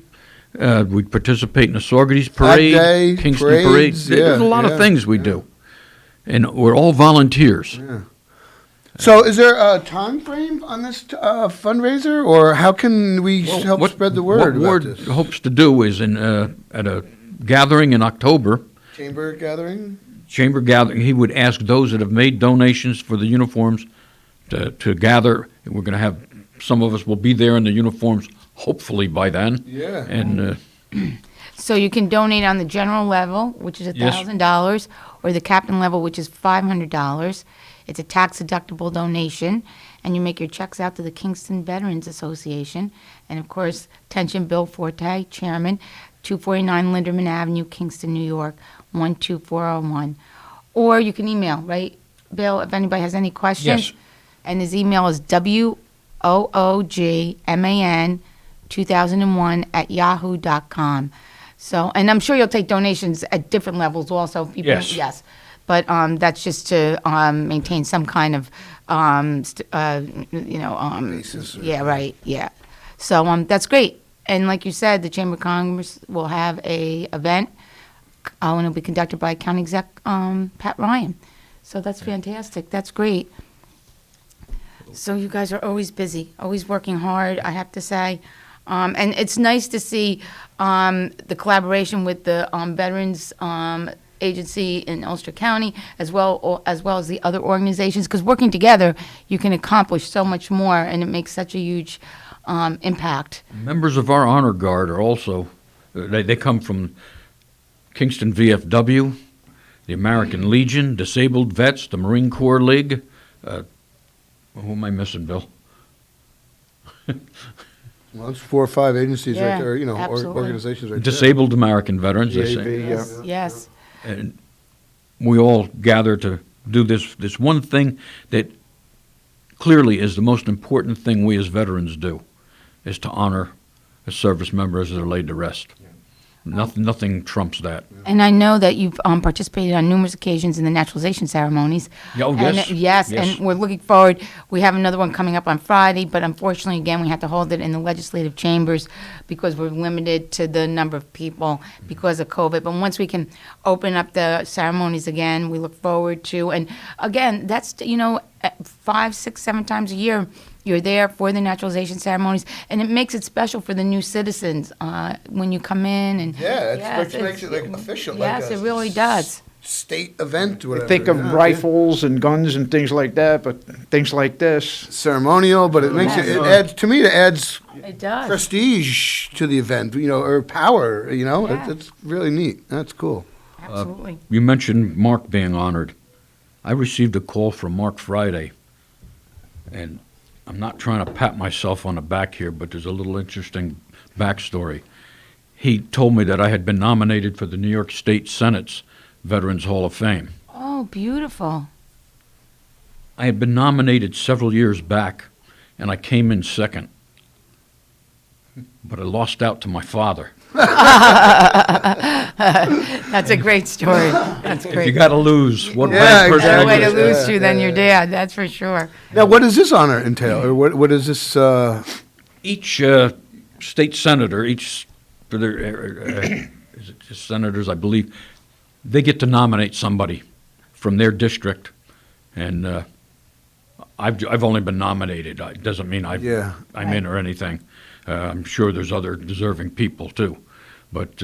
We participate in the Saugerties Parade, Day, Kingston parades, Parade. There's a lot of things we do. And we're all volunteers. Yeah. So is there a time frame on this fundraiser, or how can we help spread the word What about Ward this? hopes to do is at a gathering in October, Chamber gathering? chamber gathering, he would ask those that have made donations for the uniforms to gather. We're going to have, some of us will be there in the uniforms, hopefully by then. Yeah. And So you can donate on the general level, which is $1,000, or the captain level, which is $500. It's a tax-deductible donation, and you make your checks out to the Kingston Veterans Association. And, of course, attention Bill Forte, Chairman, 249 Linderman Avenue, Kingston, New York, 12401. Or you can email, right, Bill, if anybody has any questions? Yes. And his email is woogman2001@yahoo.com. So, and I'm sure you'll take donations at different levels also. People, Yes. But that's just to maintain some kind of, Basis or- yeah, right, yeah. So that's great. And like you said, the Chamber of Commerce will have a event, and it'll be conducted by County Exec Pat Ryan. So that's fantastic. That's great. So you guys are always busy, always working hard, I have to say. And it's nice to see the collaboration with the Veterans Agency in Ulster County, as well as the other organizations, because working together, you can accomplish so much more, and it makes such a huge impact. members of our honor guard are also, they come from Kingston VFW, the American Legion, Disabled Vets, the Marine Corps League. Who am I missing, Bill? Well, it's 4 or 5 agencies Yeah, right there, absolutely. organizations right there. Disabled American Veterans, they say. Yes, yes. And we all gather to do this one thing that clearly is the most important thing we as veterans do, is to honor a service member as they're laid to rest. Nothing trumps that. And I know that you've participated on numerous occasions in the naturalization ceremonies. Oh, yes. And, yes, and we're looking forward. We have another one coming up on Friday, but unfortunately, again, we have to hold it in the legislative chambers because we're limited to the number of people because of COVID. But once we can open up the ceremonies again, we look forward to. And again, that's, 5, 6, 7 times a year. You're there for the naturalization ceremonies, and it makes it special for the new citizens when you come in. And It makes it like official. Yes, like it really does. State event, I whatever. think of rifles and guns and things like that, but things like this. Ceremonial, but it makes it adds, to me, it adds It does. prestige to the event, or power, It's really neat. That's cool. Absolutely. You mentioned Mark being honored. I received a call from Mark Friday, and I'm not trying to pat myself on the back here, but there's a little interesting backstory. He told me that I had been nominated for the New York State Senate's Veterans Hall of Fame. Oh, beautiful. I had been nominated several years back, and I came in second. But I lost out to my father. That's a great story. That's great. If you got to lose, what Yeah, bad person Better way would to you- lose to than your dad, that's for sure. Now, what does this honor entail, or what is this? Each state senator, for their is it just senators, I believe, they get to nominate somebody from their district, and I've only been nominated. It doesn't mean I'm in or anything. I'm sure there's other deserving people too, but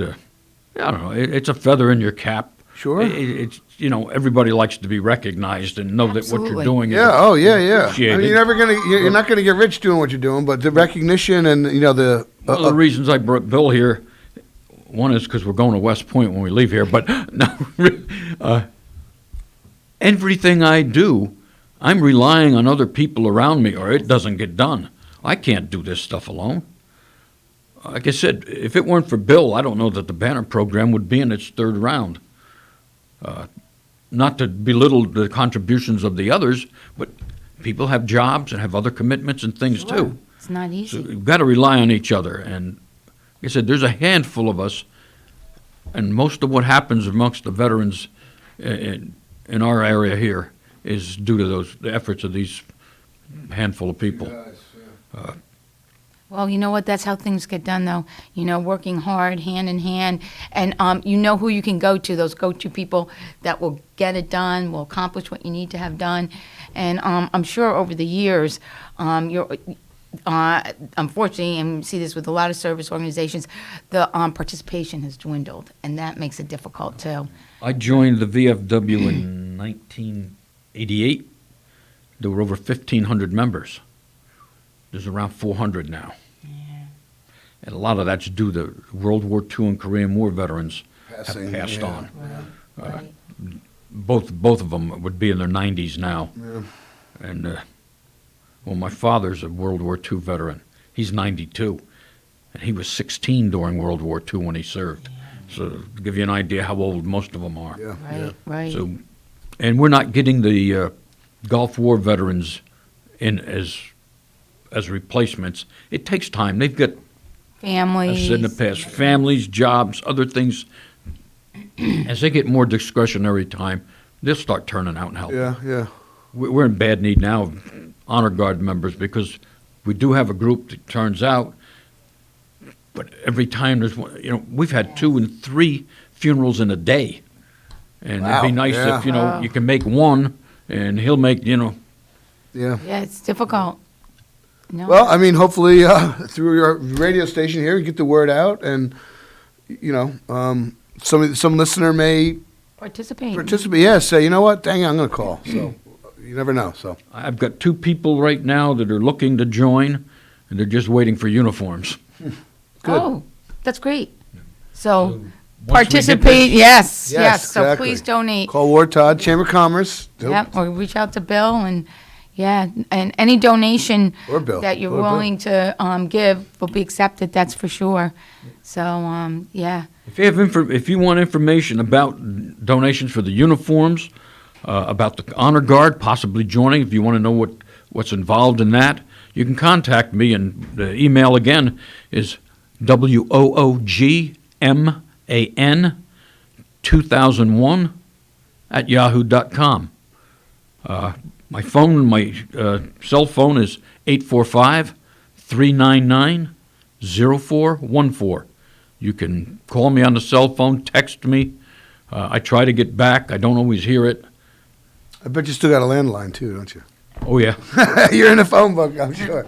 I don't know. It's a feather in your cap. Sure. It's everybody likes to be recognized and know that what you're doing is Yeah. appreciated. I mean, you're not gonna get rich doing what you're doing, but the recognition and the. One of the reasons I brought Bill here, one is because we're going to West Point when we leave here, but no, everything I do, I'm relying on other people around me or it doesn't get done. I can't do this stuff alone. Like I said, if it weren't for Bill, I don't know that the banner program would be in its third round. Not to belittle the contributions of the others, but people have jobs and have other commitments and things too. It's not easy. So you've got to rely on each other, and I said, there's a handful of us, and most of what happens amongst the veterans in our area here is due to the efforts of these handful of people. Well, you know what? That's how things get done, though. Working hard, hand in hand, and you know who you can go to. Those go-to people that will get it done, will accomplish what you need to have done, and I'm sure over the years, unfortunately, and we see this with a lot of service organizations, the participation has dwindled, and that makes it difficult too. I joined the VFW in 1988. There were over 1,500 members. There's around 400 now. And a lot of that's due to World War II and Korean War veterans have passed on. Right. Both of them would be in their 90s now. Yeah. And, my father's a World War II veteran. He's 92. And he was 16 during World War II when he served. So to give you an idea how old most of them are. Right. So, and we're not getting the Gulf War veterans in as replacements. It takes time. They've got, Families. I've said in the past, families, jobs, other things. As they get more discretionary time, they'll start turning out and helping. Yeah. We're in bad need now of honor guard members because we do have a group that turns out, but every time there's one, we've had 2 and 3 funerals in a day. And it'd be nice if, you can make one and he'll make, Yeah. Yeah, it's difficult. No. Well, I mean, hopefully through your radio station here, you get the word out, and some listener may participate. Yeah, say, you know what, dang it, I'm going to call. So you never know. So I've got 2 people right now that are looking to join, and they're just waiting for uniforms. Good. Oh, that's great. So once we get participate. this- Yes. So exactly. please donate. Call Ward Todd, Chamber of Commerce. Yep, or reach out to Bill, and and any donation Or Bill. that you're Or Bill. willing to give will be accepted. That's for sure. So If you want information about donations for the uniforms, about the honor guard possibly joining, if you want to know what's involved in that, you can contact me, and the email again is woogman2001@yahoo.com. My cell phone is 845-399-0414. You can call me on the cell phone, text me. I try to get back. I don't always hear it. I bet you still got a landline too, don't you? Oh, yeah. You're in the phone book, I'm sure.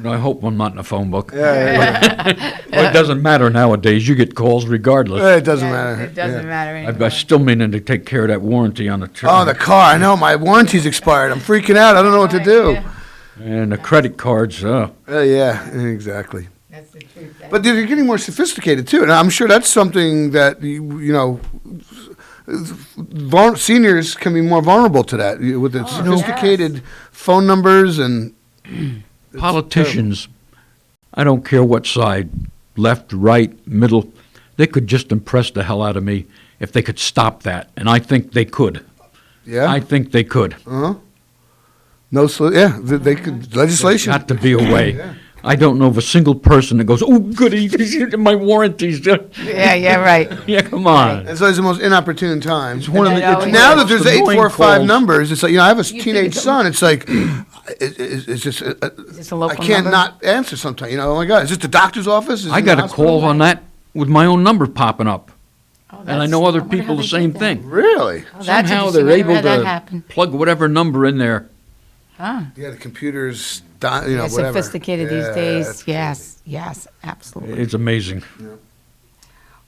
I hope I'm not in the phone book. Yeah. Well, it doesn't matter nowadays. You get calls regardless. It doesn't matter. It doesn't matter anymore. I still meaning to take care of that warranty on the truck. Oh, the car. I know. My warranty's expired. I'm freaking out. I don't know what to do. And the credit cards. Yeah, exactly. That's the truth. But they're getting more sophisticated, too. And I'm sure that's something that, seniors can be more vulnerable to that with the sophisticated phone numbers and... Politicians, I don't care what side, left, right, middle, they could just impress the hell out of me if they could stop that. And I think they could. Yeah? I think they could. Uh-huh. They could, legislation. There's got to be a way. I don't know of a single person that goes, oh, goody, my warranties. Yeah, right. Yeah, come on. It's always the most inopportune time. It's one of the, now that there's annoying 845 calls. numbers, it's like, I have a teenage son. It's like, it's just, Is a local I can't number? not answer sometimes. Oh my God, is this the doctor's office? Is I it got the a hospital? call on that with my own number popping up. And I that's- know other I wonder how people the they same did that. thing. Really? Oh, that's Somehow interesting. they're I never able had that to happen. plug whatever number in there. Huh. Yeah, the computers, They're whatever. sophisticated these Yeah, days. that's Yes, absolutely. It's amazing.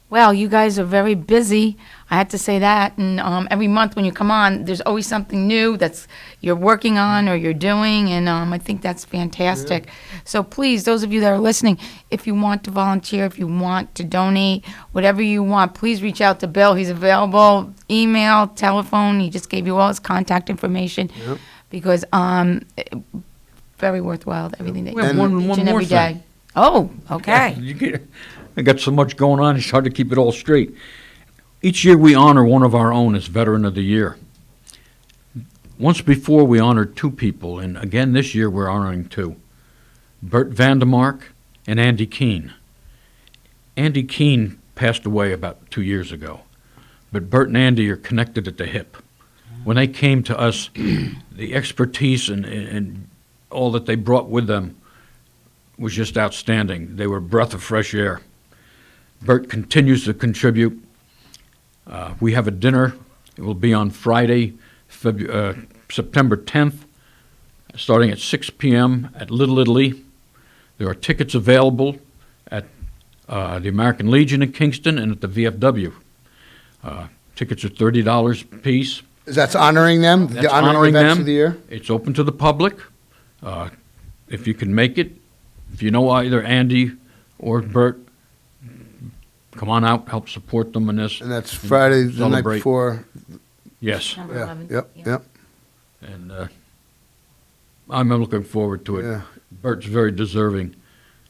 Well, you guys are very busy. I had to say that. And every month when you come on, there's always something new that's you're working on or you're doing. And I think that's fantastic. So please, those of you that are listening, if you want to volunteer, if you want to donate, whatever you want, please reach out to Bill. He's available. Email, telephone. He just gave you all his contact information. Yep. Because very worthwhile, everything that you Well, do one each and more every thing. day. Oh, okay. I got so much going on, it's hard to keep it all straight. Each year we honor one of our own as Veteran of the Year. Once before we honored 2 people, and again this year we're honoring 2. Bert Vandermark and Andy Keene. Andy Keene passed away about 2 years ago, but Bert and Andy are connected at the hip. When they came to us, the expertise and all that they brought with them was just outstanding. They were a breath of fresh air. Bert continues to contribute. We have a dinner. It will be on Friday, September 10th, starting at 6 p.m. at Little Italy. There are tickets available at the American Legion in Kingston and at the VFW. Tickets are $30 a piece. That's honoring them? That's The honoring events them. of the year? It's open to the public. If you can make it, if you know either Andy or Bert, come on out, help support them in this. And that's Friday, the night celebrate. before? Yes. Yeah. Yep. And I'm looking forward to it. Yeah. Bert's very deserving.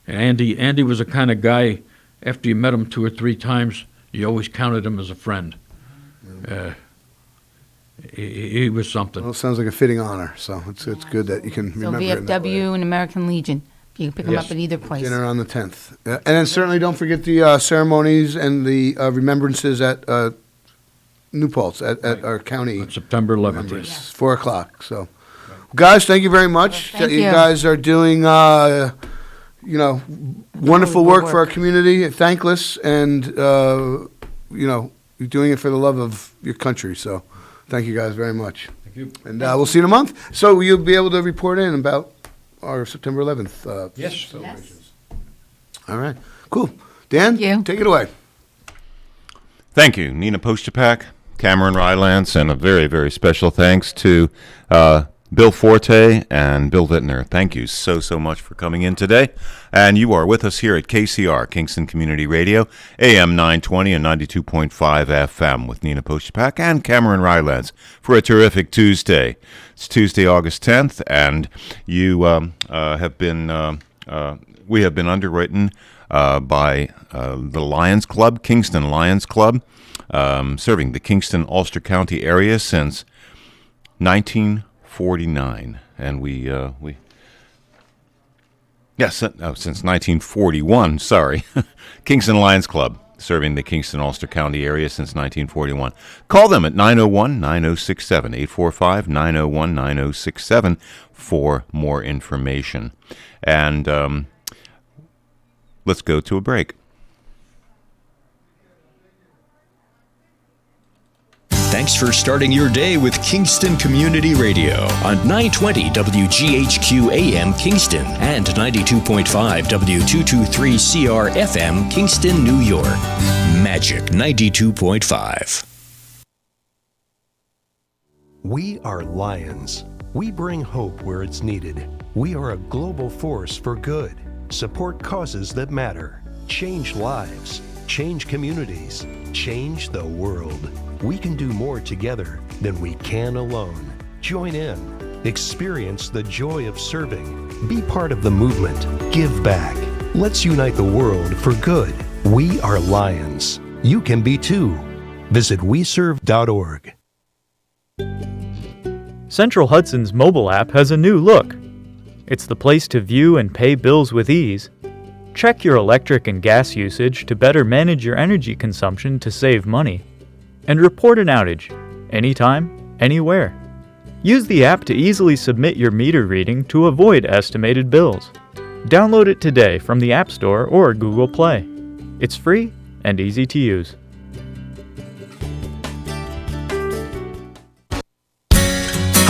And Andy was the kind of guy, after you met him 2 or 3 times, you always counted him as a friend. He was something. Well, it sounds like a fitting honor, so it's good that you can So remember it in that way. VFW and American Legion. You can pick them Yes. up at either place. Dinner on the 10th. And then certainly don't forget the ceremonies and the remembrances at New Paltz, at our county. On September 11th, members, yes. 4 o'clock. So, guys, thank you very much. Thank you you. guys are doing, wonderful work for our community, thankless, and, you're doing it for the love of your country. So, thank you guys very much. Thank you. And we'll see you in a month. So you'll be able to report in about our September 11th. Yes. Celebrations. All right. Cool. Dan, take it away. Thank you, Nina Postupack, Cameron Rylance, and a very, very special thanks to Bill Forte and Bill Bitner. Thank you so much for coming in today. And you are with us here at KCR, Kingston Community Radio, AM 920 and 92.5 FM with Nina Postupack and Cameron Rylance for a terrific Tuesday. It's Tuesday, August 10th, and you we have been underwritten by the Lions Club, Kingston Lions Club, serving the Kingston, Ulster County area since 1949, and since 1941, sorry. Kingston Lions Club, serving the Kingston, Ulster County area since 1941. Call them at 901-9067, 845-901-9067 for more information. And let's go to a break. Thanks for starting your day with Kingston Community Radio on 920 WGHQ AM Kingston and 92.5 W223CR FM Kingston, New York. Magic 92.5. We are Lions. We bring hope where it's needed. We are a global force for good. Support causes that matter. Change lives. Change communities. Change the world. We can do more together than we can alone. Join in. Experience the joy of serving. Be part of the movement. Give back. Let's unite the world for good. We are Lions. You can be too. Visit weserve.org. Central Hudson's mobile app has a new look. It's the place to view and pay bills with ease. Check your electric and gas usage to better manage your energy consumption to save money. And report an outage, anytime, anywhere. Use the app to easily submit your meter reading to avoid estimated bills. Download it today from the App Store or Google Play. It's free and easy to use.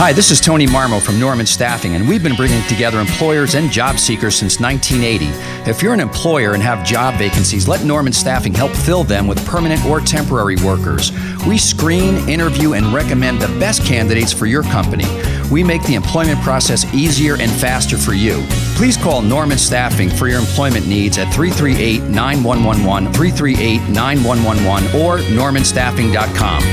Hi, this is Tony Marmo from Norman Staffing, and we've been bringing together employers and job seekers since 1980. If you're an employer and have job vacancies, let Norman Staffing help fill them with permanent or temporary workers. We screen, interview, and recommend the best candidates for your company. We make the employment process easier and faster for you. Please call Norman Staffing for your employment needs at 338-9111, 338-9111, or normanstaffing.com.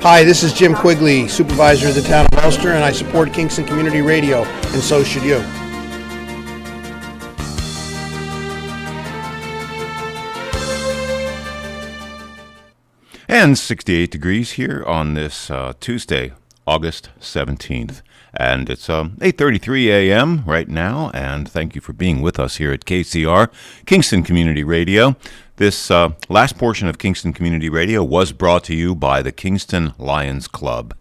Hi, this is Jim Quigley, Supervisor of the Town of Ulster, and I support Kingston Community Radio, and so should you. And 68 degrees here on this Tuesday, August 17th. And it's 8:33 a.m. right now, and thank you for being with us here at KCR, Kingston Community Radio. This last portion of Kingston Community Radio was brought to you by the Kingston Lions Club,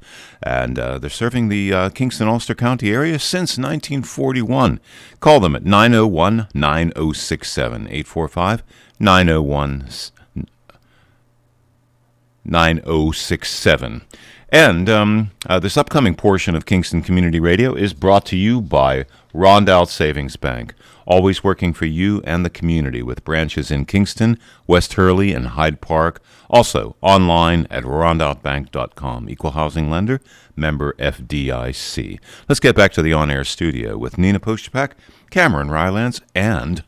and they're serving the Kingston-Ulster County area since 1941. Call them at 901-9067, 845-901-9067. And this upcoming portion of Kingston Community Radio is brought to you by Rondout Savings Bank, always working for you and the community with branches in Kingston, West Hurley, and Hyde Park. Also online at rondoutbank.com. Equal housing lender, member FDIC. Let's get back to the on-air studio with Nina Postupack, Cameron Rylance, and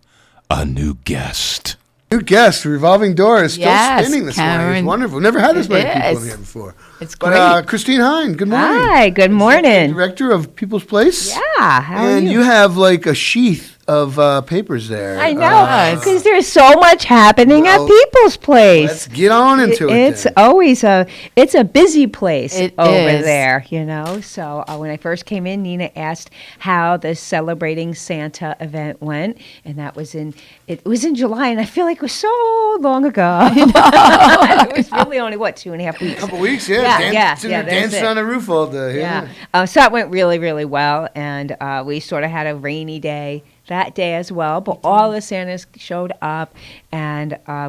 a new guest. New guest, Revolving Door is still spinning this morning. Cameron. It's wonderful. Never had this many people in is. here before. It's great. But Christine Hein, good morning. Hi, good morning. Director of People's Place. Yeah, how are And you? you have like a sheath of papers there. I know, because there's so much happening at People's Place. Let's get on into it. It's always it's a busy place over is. there, you know. So when I first came in, Nina asked how the Celebrating Santa event went, and that was it was in July, and I feel like it was so long ago. It was really only 2.5 weeks. A couple weeks, yeah. Dancing on the roof all day. Yeah. So it went really, really well, and we sort of had a rainy day that day as well, but all the Santas showed up, and I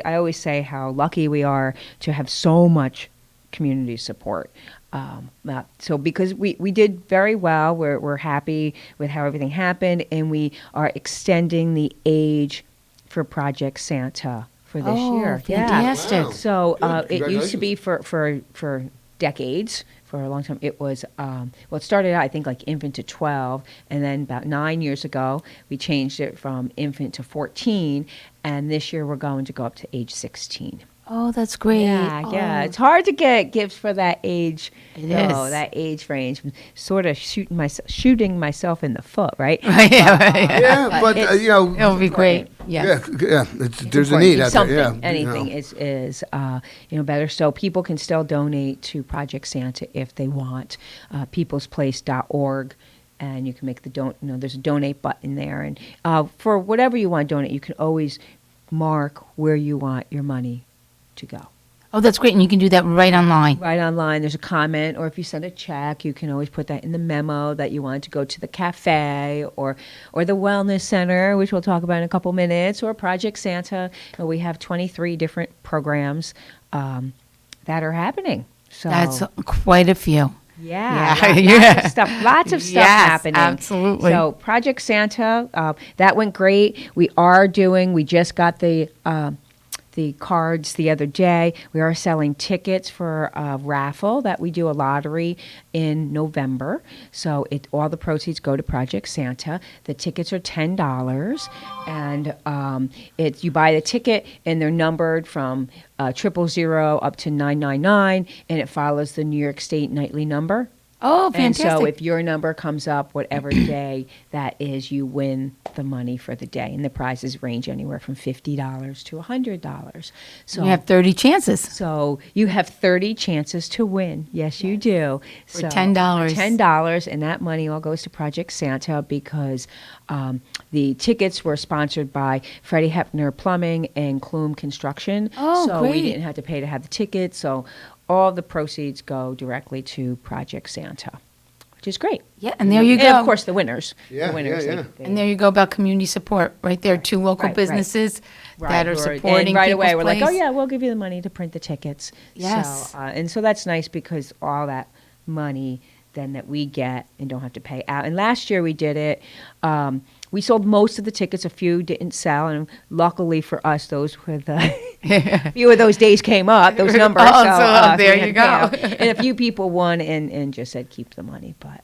always say how lucky we are to have so much community support. So because we did very well, we're happy with how everything happened, and we are extending the age for Project Santa for this year. Fantastic. Yeah. Wow. So it used to Congratulations. be for decades. For a long time, it was, it started out, I think, like infant to 12, and then about 9 years ago, we changed it from infant to 14, and this year we're going to go up to age 16. Oh, that's great. Yeah. It's hard to get gifts for that age, is. that age range. I'm sort of shooting myself in the foot, right? Yeah, but it'll be great. Yeah. There's a important. need out Something, there. Yeah, anything is better. So people can still donate to Project Santa if they want. Peoplesplace.org. And you can make there's a donate button there. And for whatever you want to donate, you can always mark where you want your money to go. Oh, that's great. And you can do that right online. Right online. There's a comment, or if you send a check, you can always put that in the memo that you want to go to the cafe or the wellness center, which we'll talk about in a couple minutes, or Project Santa. We have 23 different programs that are happening. So That's quite a few. Yeah, lots of stuff Yes, happening. absolutely. So Project Santa, that went great. We just got the cards the other day. We are selling tickets for a raffle that we do, a lottery in November. So all the proceeds go to Project Santa. The tickets are $10, and you buy the ticket, and they're numbered from 000 up to 999, and it follows the New York State nightly number. Oh, fantastic. And so if your number comes up, whatever day that is, you win the money for the day. And the prizes range anywhere from $50 to $100. So You have 30 chances. So you have 30 chances to win. Yes, you do. For $10. $10, and that money all goes to Project Santa because the tickets were sponsored by Freddie Hepner Plumbing and Klume Construction. Oh, so great. we didn't have to pay to have the tickets. So all the proceeds go directly to Project Santa, which is great. Yeah, and there you go. And of course, the winners. Yeah, the winners. yeah. And there you go about community support. Right there, two local Right, businesses that are Who supporting and right People's away, we're like, Place. oh, yeah, we'll give you the money to print the tickets. Yes. So, and so that's nice because all that money then that we get and don't have to pay out. And last year we did it. We sold most of the tickets. A few didn't sell, and luckily for us, those were the few of those days came up. Those numbers. Oh, so there we you had to go. pay out. And a few people won and just said keep the money, but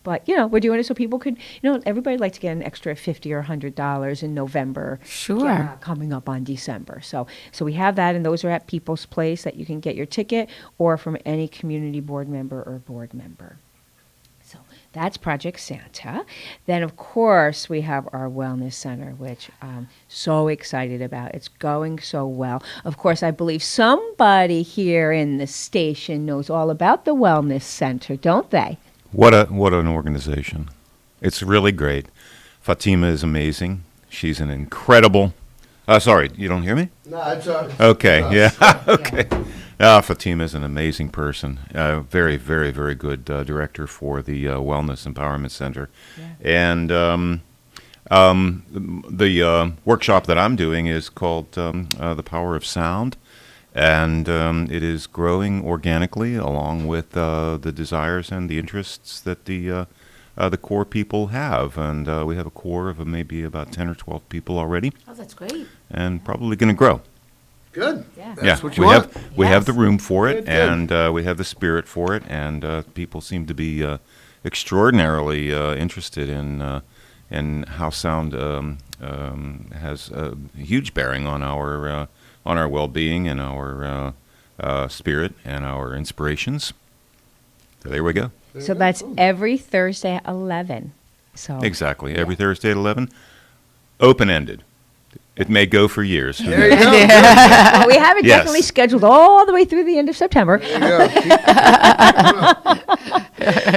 we're doing it so people could. Everybody likes to get an extra $50 or $100 in November. Sure. Coming up on December. So we have that, and those are at People's Place that you can get your ticket, or from any community board member or board member. So That's Project Santa. Then, of course, we have our Wellness Center, which I'm so excited about. It's going so well. Of course, I believe somebody here in the station knows all about the Wellness Center, don't they? What an organization. It's really great. Fatima is amazing. She's an incredible... sorry, you don't hear me? No, I'm sorry. Okay, No, yeah, okay. Fatima is an amazing person. Very, very, very good director for the Wellness Empowerment Center. And the workshop that I'm doing is called The Power of Sound. And it is growing organically along with the desires and the interests that the core people have. And we have a core of maybe about 10 or 12 people already. Oh, that's great. And probably going to grow. Good. Yeah. That's what you want. We have the room for it, Good, good. and we have the spirit for it, and people seem to be extraordinarily interested in how sound has a huge bearing on our well-being and our spirit and our inspirations. So there we go. So that's every Thursday at 11. So Exactly. Every Thursday at 11. Open-ended. It may go for years. There you go. Well, we have it Yes. definitely scheduled all the way through the end of September. There you go.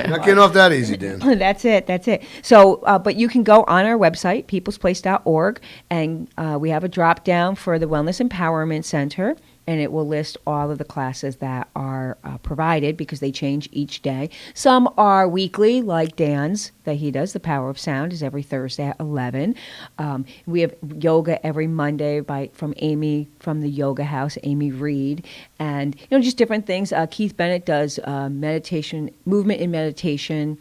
Not getting off that easy, Dan. That's it. So, but you can go on our website, peoplesplace.org, and we have a drop down for the Wellness Empowerment Center, and it will list all of the classes that are provided because they change each day. Some are weekly, like Dan's that he does. The Power of Sound is every Thursday at 11. We have yoga every Monday from Amy from the Yoga House, Amy Reed, and just different things. Keith Bennett does meditation, movement and meditation.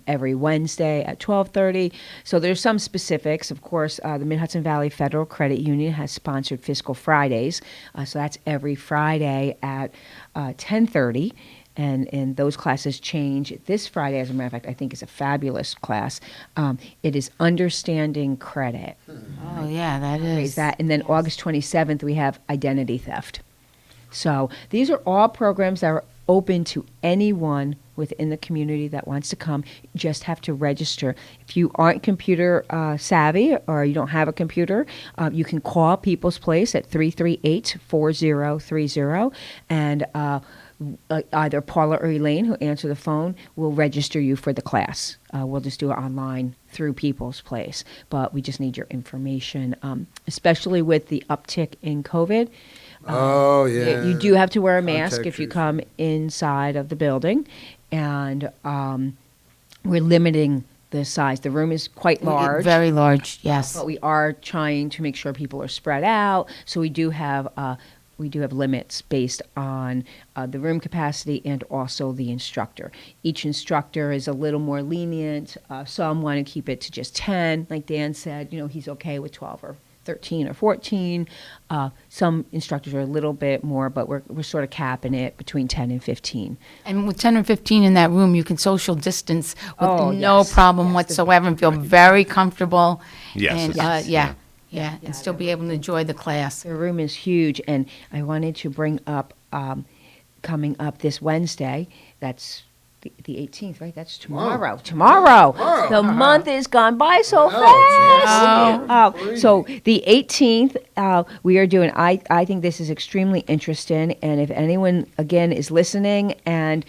Every Wednesday at 12:30. So there's some specifics. Of course, the Mid-Hudson Valley Federal Credit Union has sponsored Fiscal Fridays. So that's every Friday at 10:30. And those classes change. This Friday, as a matter of fact, I think is a fabulous class. It is Understanding Credit. Oh, yeah, that is. And then August 27th, we have Identity Theft. So these are all programs that are open to anyone within the community that wants to come. You just have to register. If you aren't computer savvy or you don't have a computer, you can call People's Place at 338-4030, and either Paula or Elaine, who answer the phone, will register you for the class. We'll just do it online through People's Place, but we just need your information, especially with the uptick in COVID. Oh, yeah. You do have to wear a mask Contact if you tracing. come inside of the building, and we're limiting the size. The room is quite large. Very large, yes. But we are trying to make sure people are spread out, so we do have limits based on the room capacity and also the instructor. Each instructor is a little more lenient. Some want to keep it to just 10. Like Dan said, he's okay with 12 or 13 or 14. Some instructors are a little bit more, but we're sort of capping it between 10 and 15. And with 10 or 15 in that room, you can social distance with Oh, no yes. problem whatsoever and feel very comfortable. Yes, And, it's- and still be able to enjoy the class. The room is huge, and I wanted to bring up coming up this Wednesday, that's the 18th, right? That's tomorrow. Tomorrow. The month is gone by so fast. So the 18th, we are doing, I think this is extremely interesting, and if anyone, again, is listening and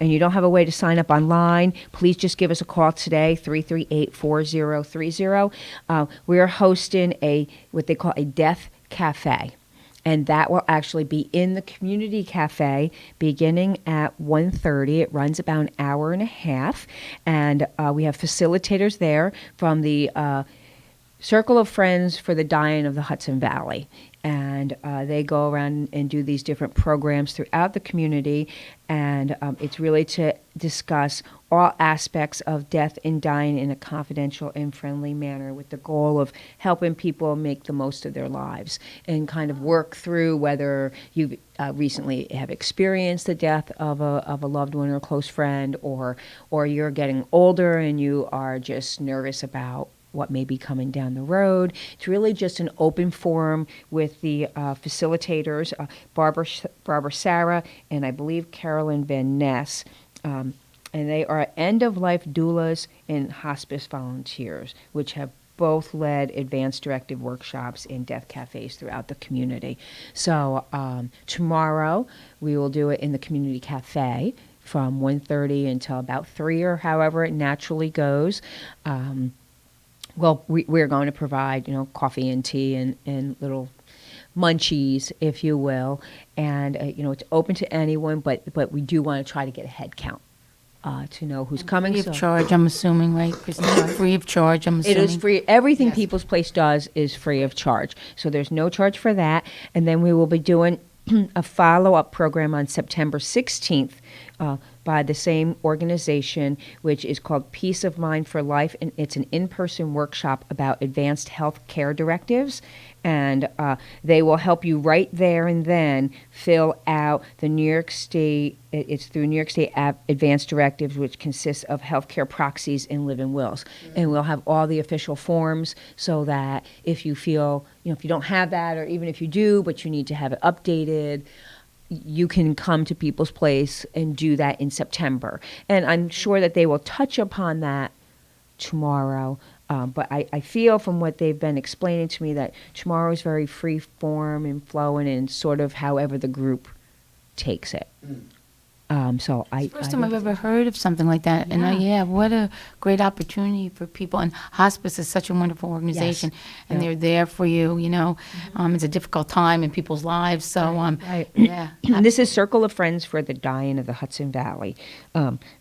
you don't have a way to sign up online, please just give us a call today, 338-4030. We are hosting what they call a Death Cafe. And that will actually be in the community cafe beginning at 1:30. It runs about an hour and a half. And we have facilitators there from the Circle of Friends for the Dying of the Hudson Valley. And they go around and do these different programs throughout the community. And it's really to discuss all aspects of death and dying in a confidential and friendly manner, with the goal of helping people make the most of their lives and kind of work through whether you recently have experienced the death of a loved one or a close friend, or you're getting older and you are just nervous about what may be coming down the road. It's really just an open forum with the facilitators, Barbara Sarah, and I believe Carolyn Van Ness. and they are end-of-life doulas and hospice volunteers, which have both led advanced directive workshops in death cafes throughout the community. So tomorrow we will do it in the community cafe from 1:30 until about 3 or however it naturally goes. We're going to provide, coffee and tea and little munchies, if you will. And, it's open to anyone, but we do want to try to get a head count to know who's coming. Free of charge, I'm assuming, right, Christina? Free of charge, I'm assuming. It is free. Everything People's Place does is free of charge. So there's no charge for that. And then we will be doing a follow-up program on September 16th by the same organization, which is called Peace of Mind for Life, and it's an in-person workshop about advanced health care directives. And they will help you right there and then fill out the New York State, it's through New York State Advanced Directives, which consists of healthcare proxies and live-in wills. And we'll have all the official forms so that if you feel, if you don't have that, or even if you do, but you need to have it updated, you can come to People's Place and do that in September. And I'm sure that they will touch upon that tomorrow. But I feel from what they've been explaining to me that tomorrow is very free form and flowing and sort of however the group takes it. So It's the first time I've ever heard of something like that. And what a great opportunity for people. And hospice is such a wonderful organization. Yes. And they're there for you, It's a difficult time in people's lives. So, And this is Circle of Friends for the Dying of the Hudson Valley,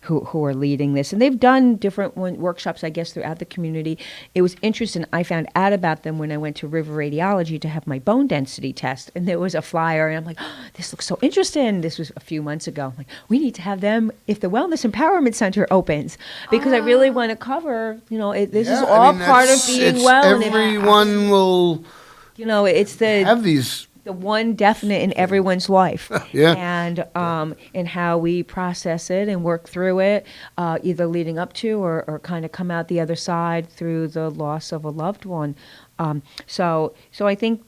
who are leading this. And they've done different workshops, I guess, throughout the community. It was interesting. I found out about them when I went to River Radiology to have my bone density test. And there was a flyer, and I'm like, oh, this looks so interesting. This was a few months ago. I'm like, we need to have them if the Wellness Empowerment Center opens, because I really want to cover, this is all part of being well. Everyone will, it's have these. The one definite in everyone's life. Yeah. And how we process it and work through it, either leading up to or kind of come out the other side through the loss of a loved one. So I think,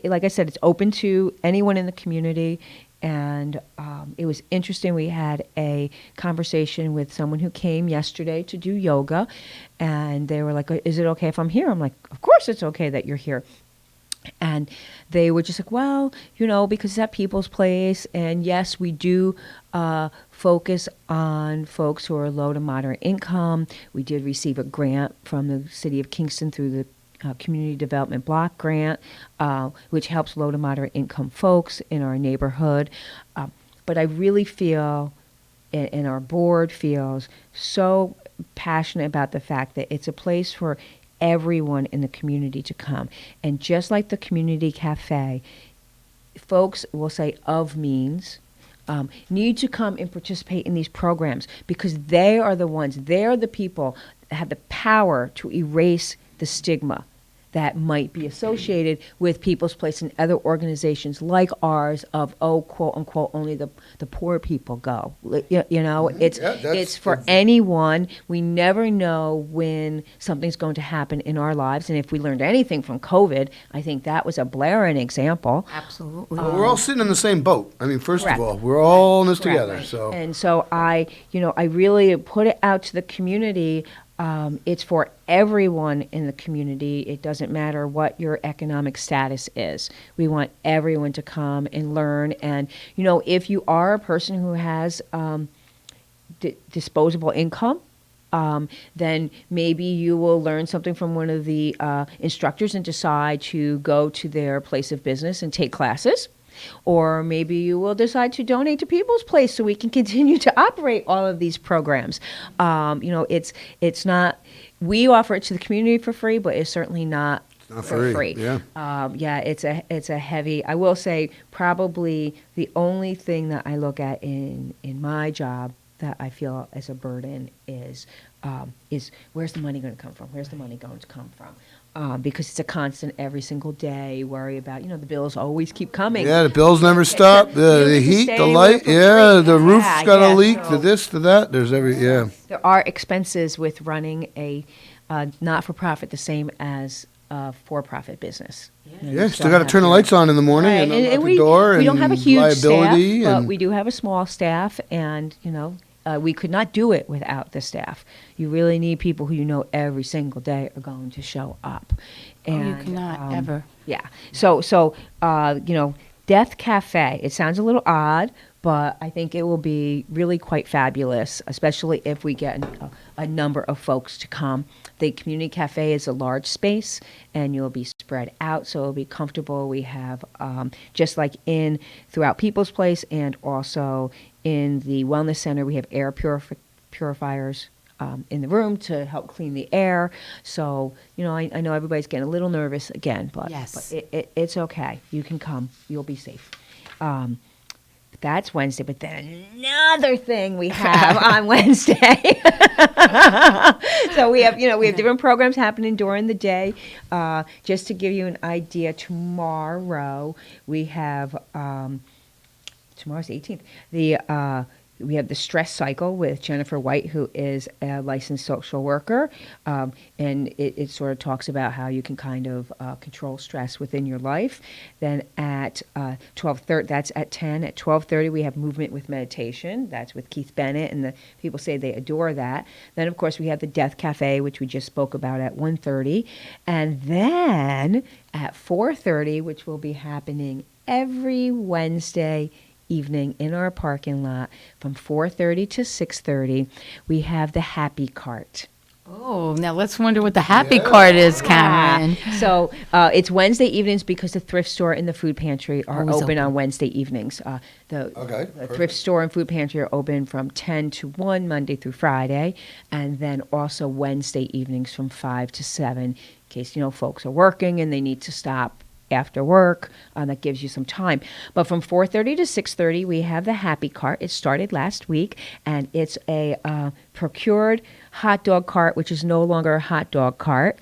like I said, it's open to anyone in the community. And it was interesting. We had a conversation with someone who came yesterday to do yoga. And they were like, is it okay if I'm here? I'm like, of course it's okay that you're here. And they were just like, well, because it's at People's Place. And yes, we do focus on folks who are low to moderate income. We did receive a grant from the city of Kingston through the Community Development Block Grant, which helps low to moderate income folks in our neighborhood. But I really feel, and our board feels, so passionate about the fact that it's a place for everyone in the community to come. And just like the community cafe, folks will say of means need to come and participate in these programs, because they are the people that have the power to erase the stigma that might be associated with People's Place and other organizations like ours of, quote unquote, only the poor people go. It's for anyone. We never know when something's going to happen in our lives. And if we learned anything from COVID, I think that was a blaring example. Absolutely. Well, we're all sitting in the same boat. I mean, first Correct. of all, we're all in this Correct. together. So. And so I really put it out to the community. It's for everyone in the community. It doesn't matter what your economic status is. We want everyone to come and learn. And, if you are a person who has disposable income, then maybe you will learn something from one of the instructors and decide to go to their place of business and take classes. Or maybe you will decide to donate to People's Place so we can continue to operate all of these programs. It's not, we offer it to the community for free, but it's certainly not for free. Yeah. It's a heavy, I will say probably the only thing that I look at in my job that I feel as a burden is where's the money going to come from? Where's the money going to come from? Because it's a constant every single day worry about, the bills always keep coming. Yeah, the bills never stop. The heat, the light, the roof's got a leak, the this, the that. There's There are expenses with running a not-for-profit the same as a for-profit business. Yeah, still got to turn the lights on in the morning and unlock the door. We don't have a huge liability staff, but we do have a small staff, and we could not do it without the staff. You really need people who you know every single day are going to show up. And, you cannot ever. Yeah. So Death Cafe. It sounds a little odd, but I think it will be really quite fabulous, especially if we get a number of folks to come. The community cafe is a large space, and you'll be spread out, so it'll be comfortable. We have, just like throughout People's Place and also in the Wellness Center, we have air purifiers in the room to help clean the air. So, I know everybody's getting a little nervous again, but, Yes. but it's okay. You can come. You'll be safe. That's Wednesday, but then another thing we have on Wednesday. So we have different programs happening during the day. Just to give you an idea, tomorrow we have tomorrow's the 18th. We have the stress cycle with Jennifer White, who is a licensed social worker, and it sort of talks about how you can kind of control stress within your life. Then at 12:30, that's at 10. At 12:30, we have movement with meditation. That's with Keith Bennett, and the people say they adore that. Then, of course, we have the Death Cafe, which we just spoke about at 1:30, and then at 4:30, which will be happening every Wednesday evening in our parking lot from 4:30 to 6:30, we have the Happy Cart. Oh, now let's wonder what the Happy Cart is, Cameron. So it's Wednesday evenings because the thrift store and the food pantry are Always open open. on Wednesday evenings. The thrift store and food pantry are open from 10 to 1 Monday through Friday, and then also Wednesday evenings from 5 to 7 in case folks are working and they need to stop after work. That gives you some time. But from 4:30 to 6:30, we have the Happy Cart. It started last week, and it's a procured hot dog cart, which is no longer a hot dog cart.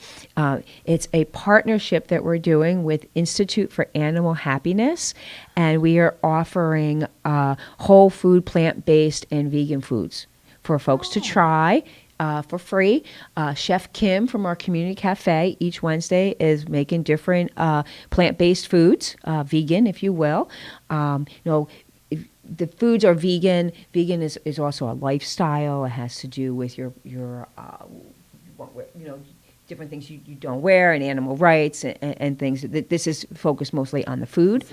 It's a partnership that we're doing with Institute for Animal Happiness, and we are offering whole food, plant-based, and vegan foods for folks to try. For free. Chef Kim from our community cafe each Wednesday is making different plant-based foods, vegan, if you will. The foods are vegan. Vegan is also a lifestyle. It has to do with your different things you don't wear, and animal rights and things. This is focused mostly on the food.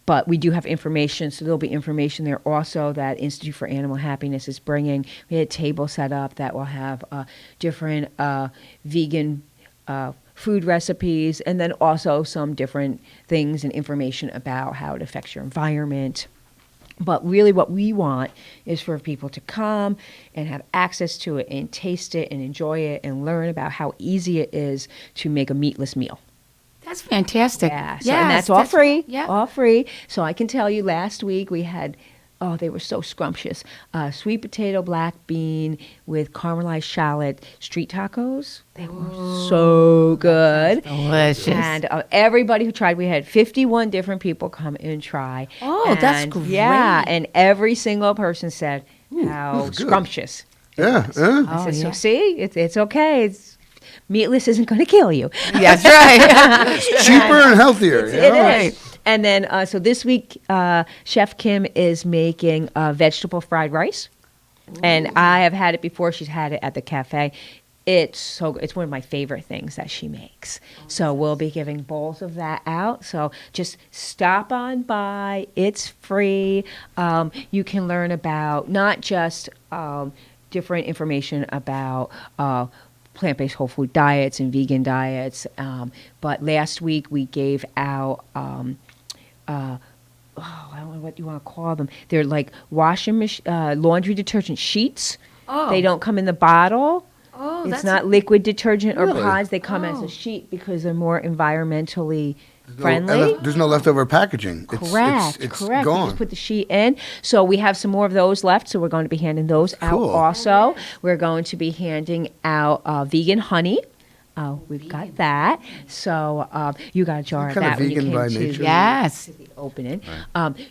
But we do have information, so there'll be information there also that Institute for Animal Happiness is bringing. We had a table set up that will have different vegan food recipes, and then also some different things and information about how it affects your environment. But really what we want is for people to come and have access to it and taste it and enjoy it and learn about how easy it is to make a meatless meal. That's fantastic. Yeah, and that's all free. Yeah. All free. So I can tell you last week we had, they were so scrumptious. Sweet potato, black bean with caramelized shallot street tacos. They were so good. Delicious. And everybody who tried, we had 51 different people come and try. Oh, that's great. Yeah, and every single person said how scrumptious. Yeah. I said, so see, it's okay. Meatless isn't going to kill you. That's right. It's cheaper and healthier. It is. And then, so this week, Chef Kim is making vegetable fried rice. Ooh. And I have had it before. She's had it at the cafe. It's one of my favorite things that she makes. So we'll be giving bowls of that out. So just stop on by. It's free. You can learn about not just different information about plant-based whole food diets and vegan diets. But last week we gave out, I don't know what you want to call them. They're like laundry detergent sheets. Oh. They don't come in the bottle. Oh, it's not liquid detergent or pods. They come as a sheet because they're more environmentally friendly. There's no leftover packaging. Correct. It's Correct. gone. You just put the sheet in. So we have some more of those left. So we're going to be handing those out also. We're going to be handing out vegan honey. We've got that. So you got a jar of that when you came to Yes. the opening.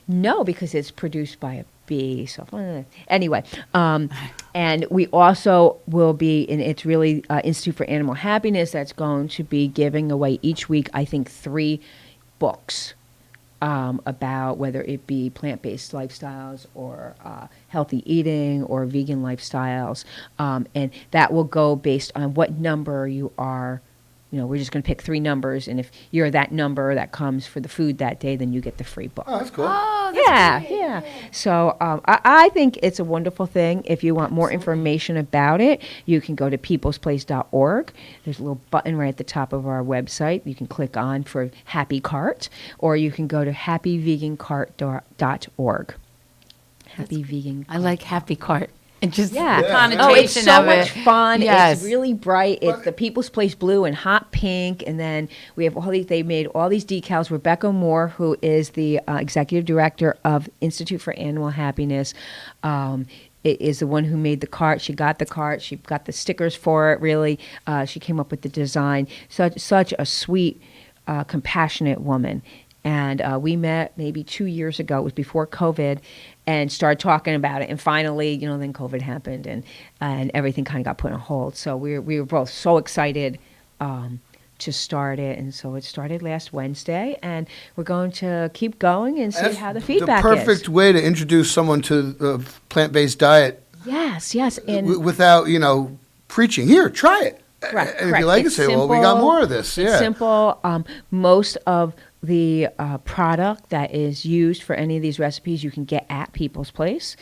No, because it's produced by a bee. So anyway, and we also will be, and it's really Institute for Animal Happiness that's going to be giving away each week, I think, 3 books about whether it be plant-based lifestyles or healthy eating or vegan lifestyles. And that will go based on what number you are. We're just going to pick 3 numbers, and if you're that number that comes for the food that day, then you get the free book. Oh, that's cool. Oh, that's great. Yeah. So I think it's a wonderful thing. If you want more information about it, you can go to peoplesplace.org. There's a little button right at the top of our website. You can click on for Happy Cart, or you can go to happyvegancart.org. Happy Vegan. I like Happy Cart. And just the Oh, connotation it's so of much it. fun. Yes. It's really bright. It's the People's Place blue and hot pink. And then we have they made all these decals. Rebecca Moore, who is the executive director of Institute for Animal Happiness, is the one who made the cart. She got the cart. She got the stickers for it, really. She came up with the design. Such a sweet, compassionate woman. And we met maybe 2 years ago. It was before COVID, and started talking about it. And finally, then COVID happened, and everything kind of got put on hold. So we were both so excited to start it. And so it started last Wednesday, and we're going to keep going and see how the feedback is. The perfect way to introduce someone to the plant-based diet. Yes. And without, preaching. Here, try it. Correct. And if you like it, say, well, we got more of this. It's simple. Most of the product that is used for any of these recipes you can get at People's Place.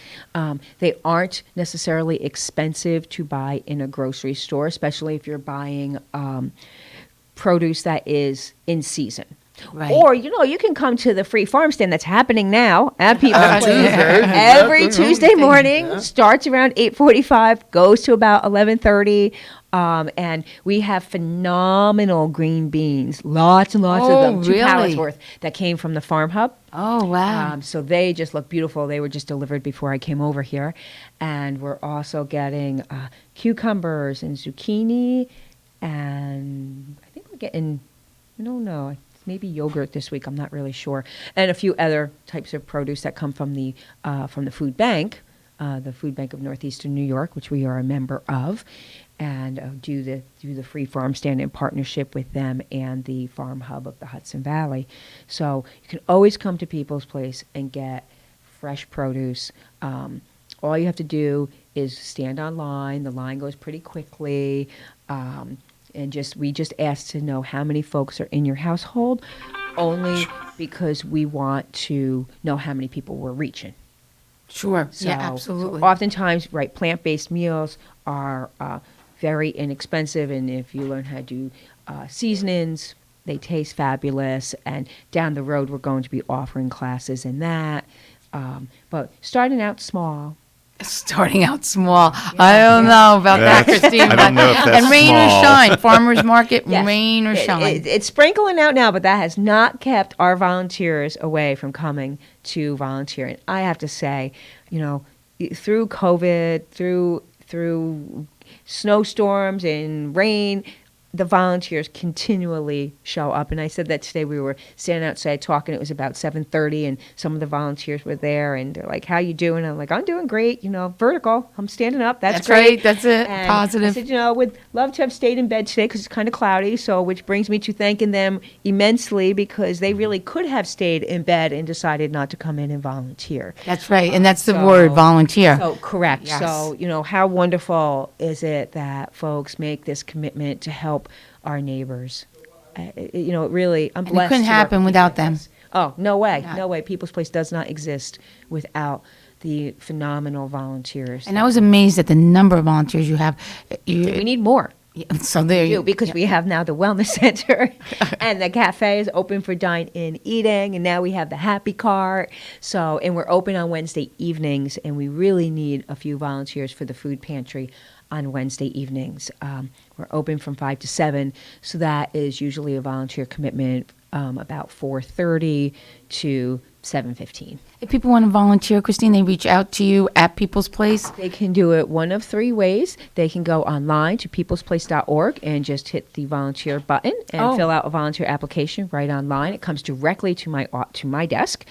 They aren't necessarily expensive to buy in a grocery store, especially if you're buying produce that is in season. Right. Or, you can come to the free farm stand that's happening now at People's Place. Every Tuesday morning, starts around 8:45, goes to about 11:30. And we have phenomenal green beans, lots and lots of them, 2 pallets worth, that came from the Farm Hub. Oh, wow. So they just look beautiful. They were just delivered before I came over here. And we're also getting cucumbers and zucchini, and I think we're getting, I don't know, maybe yogurt this week. I'm not really sure. And a few other types of produce that come from the food bank, the Food Bank of Northeastern New York, which we are a member of. And do the free farm stand in partnership with them and the Farm Hub of the Hudson Valley. So you can always come to People's Place and get fresh produce. All you have to do is stand online. The line goes pretty quickly. And we just ask to know how many folks are in your household, only because we want to know how many people we're reaching. Sure. Yeah, absolutely. So oftentimes, plant-based meals are very inexpensive, and if you learn how to do seasonings, they taste fabulous. And down the road, we're going to be offering classes in that. But starting out small. I don't know about that, Christine. I don't know if that's and rain small. or shine, farmers market, rain or shine. It's sprinkling out now, but that has not kept our volunteers away from coming to volunteer. And I have to say, through COVID, through snowstorms and rain, the volunteers continually show up. And I said that today. We were standing outside talking. It was about 7:30, and some of the volunteers were there, and they're like, "How you doing?" I'm like, "I'm doing great. Vertical. I'm standing up. That's great. Right. That's it. And Positive. I said, would love to have stayed in bed today because it's kind of cloudy. So, which brings me to thanking them immensely, because they really could have stayed in bed and decided not to come in and volunteer. That's right, and that's the word, volunteer. So correct. Yes. So how wonderful is it that folks make this commitment to help our neighbors? It really, I'm And blessed. it couldn't to work happen with without people like them. this. Oh, no way. No way. People's Place does not exist without the phenomenal volunteers. And I was amazed at the number of volunteers you have. We need more. So there you do, because we have now the wellness center, and the cafe is open for dine-in eating, and now we have the Happy Cart. So, and we're open on Wednesday evenings, and we really need a few volunteers for the food pantry on Wednesday evenings. We're open from 5 to 7, so that is usually a volunteer commitment about 4:30 to 7:15. If people want to volunteer, Christine, they reach out to you at People's Place? They can do it one of 3 ways. They can go online to peoplesplace.org and just hit the volunteer button and fill out a volunteer application right online. It comes directly to my desk.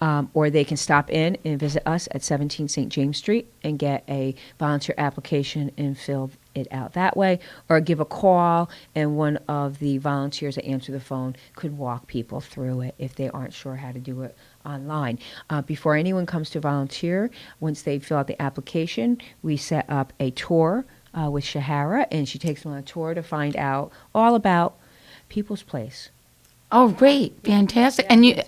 Or they can stop in and visit us at 17 St. James Street and get a volunteer application and fill it out that way, or give a call, and one of the volunteers that answer the phone could walk people through it if they aren't sure how to do it online. Before anyone comes to volunteer, once they fill out the application, we set up a tour with Shahara, and she takes them on a tour to find out all about People's Place. Oh, great. Fantastic. And you,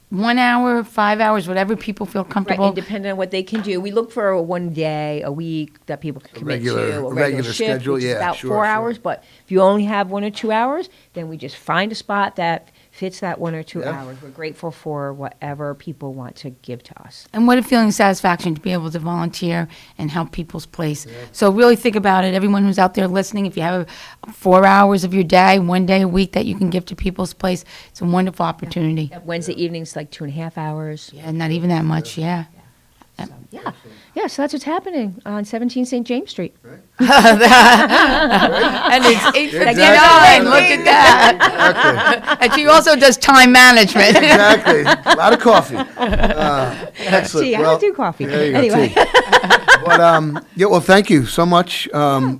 1 hour, 5 hours, whatever people feel comfortable. Right, and depending on what they can do. We look for a 1 day, a week that people can commit to, a regular shift, schedule, which is about sure, 4 hours. But if you only have 1 or 2 hours, then we just find a spot that fits that 1 or 2 hours. We're grateful for whatever people want to give to us. And what a feeling of satisfaction to be able to volunteer and help People's Place. So really think about it. Everyone who's out there listening, if you have 4 hours of your day, 1 day a week that you can give to People's Place, it's a wonderful opportunity. Wednesday evenings, like 2.5 hours. Yeah, not even that much, yeah. Yeah, so that's what's happening on 17 St. James Street. And it's 8:59. Look at that. And she also does time management. Exactly. A lot of coffee. Excellent. Gee, I don't do coffee. There you go, Anyway. tea. But well, thank you so much.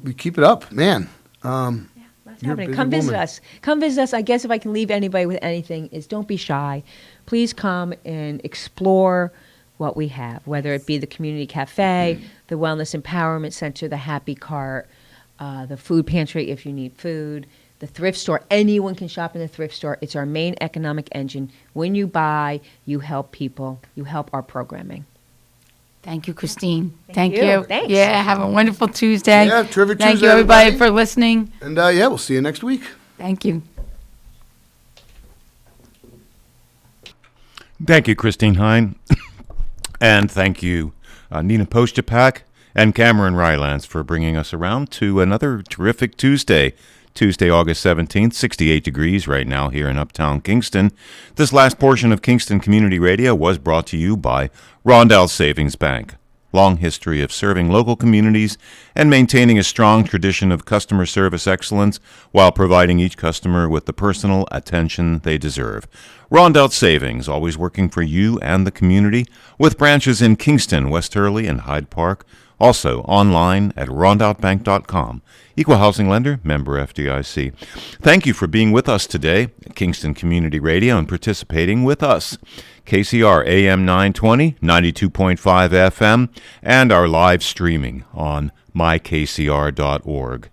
We keep it up, man. That's happening. Come visit us. Come visit us. I guess if I can leave anybody with anything is don't be shy. Please come and explore what we have, whether it be the community cafe, the wellness empowerment center, the happy cart, the food pantry if you need food, the thrift store. Anyone can shop in the thrift store. It's our main economic engine. When you buy, you help people. You help our programming. Thank you, Christine. Thank you. you. Thanks. Yeah, have a wonderful Tuesday. Yeah, terrific Thank Tuesday, you, everybody, everybody. for listening. And yeah, we'll see you next week. Thank you. Thank you, Christine Hein. And thank you, Nina Postupack and Cameron Rylance, for bringing us around to another terrific Tuesday, August 17th, 68 degrees right now here in Uptown Kingston. This last portion of Kingston Community Radio was brought to you by Rondell Savings Bank. Long history of serving local communities and maintaining a strong tradition of customer service excellence while providing each customer with the personal attention they deserve. Rondell Savings, always working for you and the community, with branches in Kingston, West Hurley, and Hyde Park. Also online at rondoutbank.com. Equal housing lender, member FDIC. Thank you for being with us today at Kingston Community Radio and participating with us. KCR AM 920, 92.5 FM, and our live streaming on mykcr.org.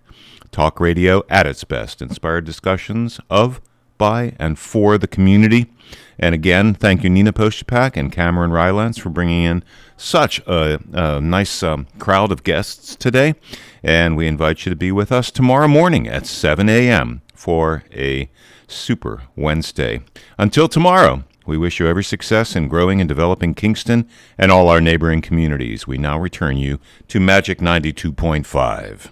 Talk radio at its best. Inspired discussions of, by, and for the community. And again, thank you, Nina Postupack and Cameron Rylance, for bringing in such a nice crowd of guests today. And we invite you to be with us tomorrow morning at 7 a.m. for a Super Wednesday. Until tomorrow, we wish you every success in growing and developing Kingston and all our neighboring communities. We now return you to Magic 92.5.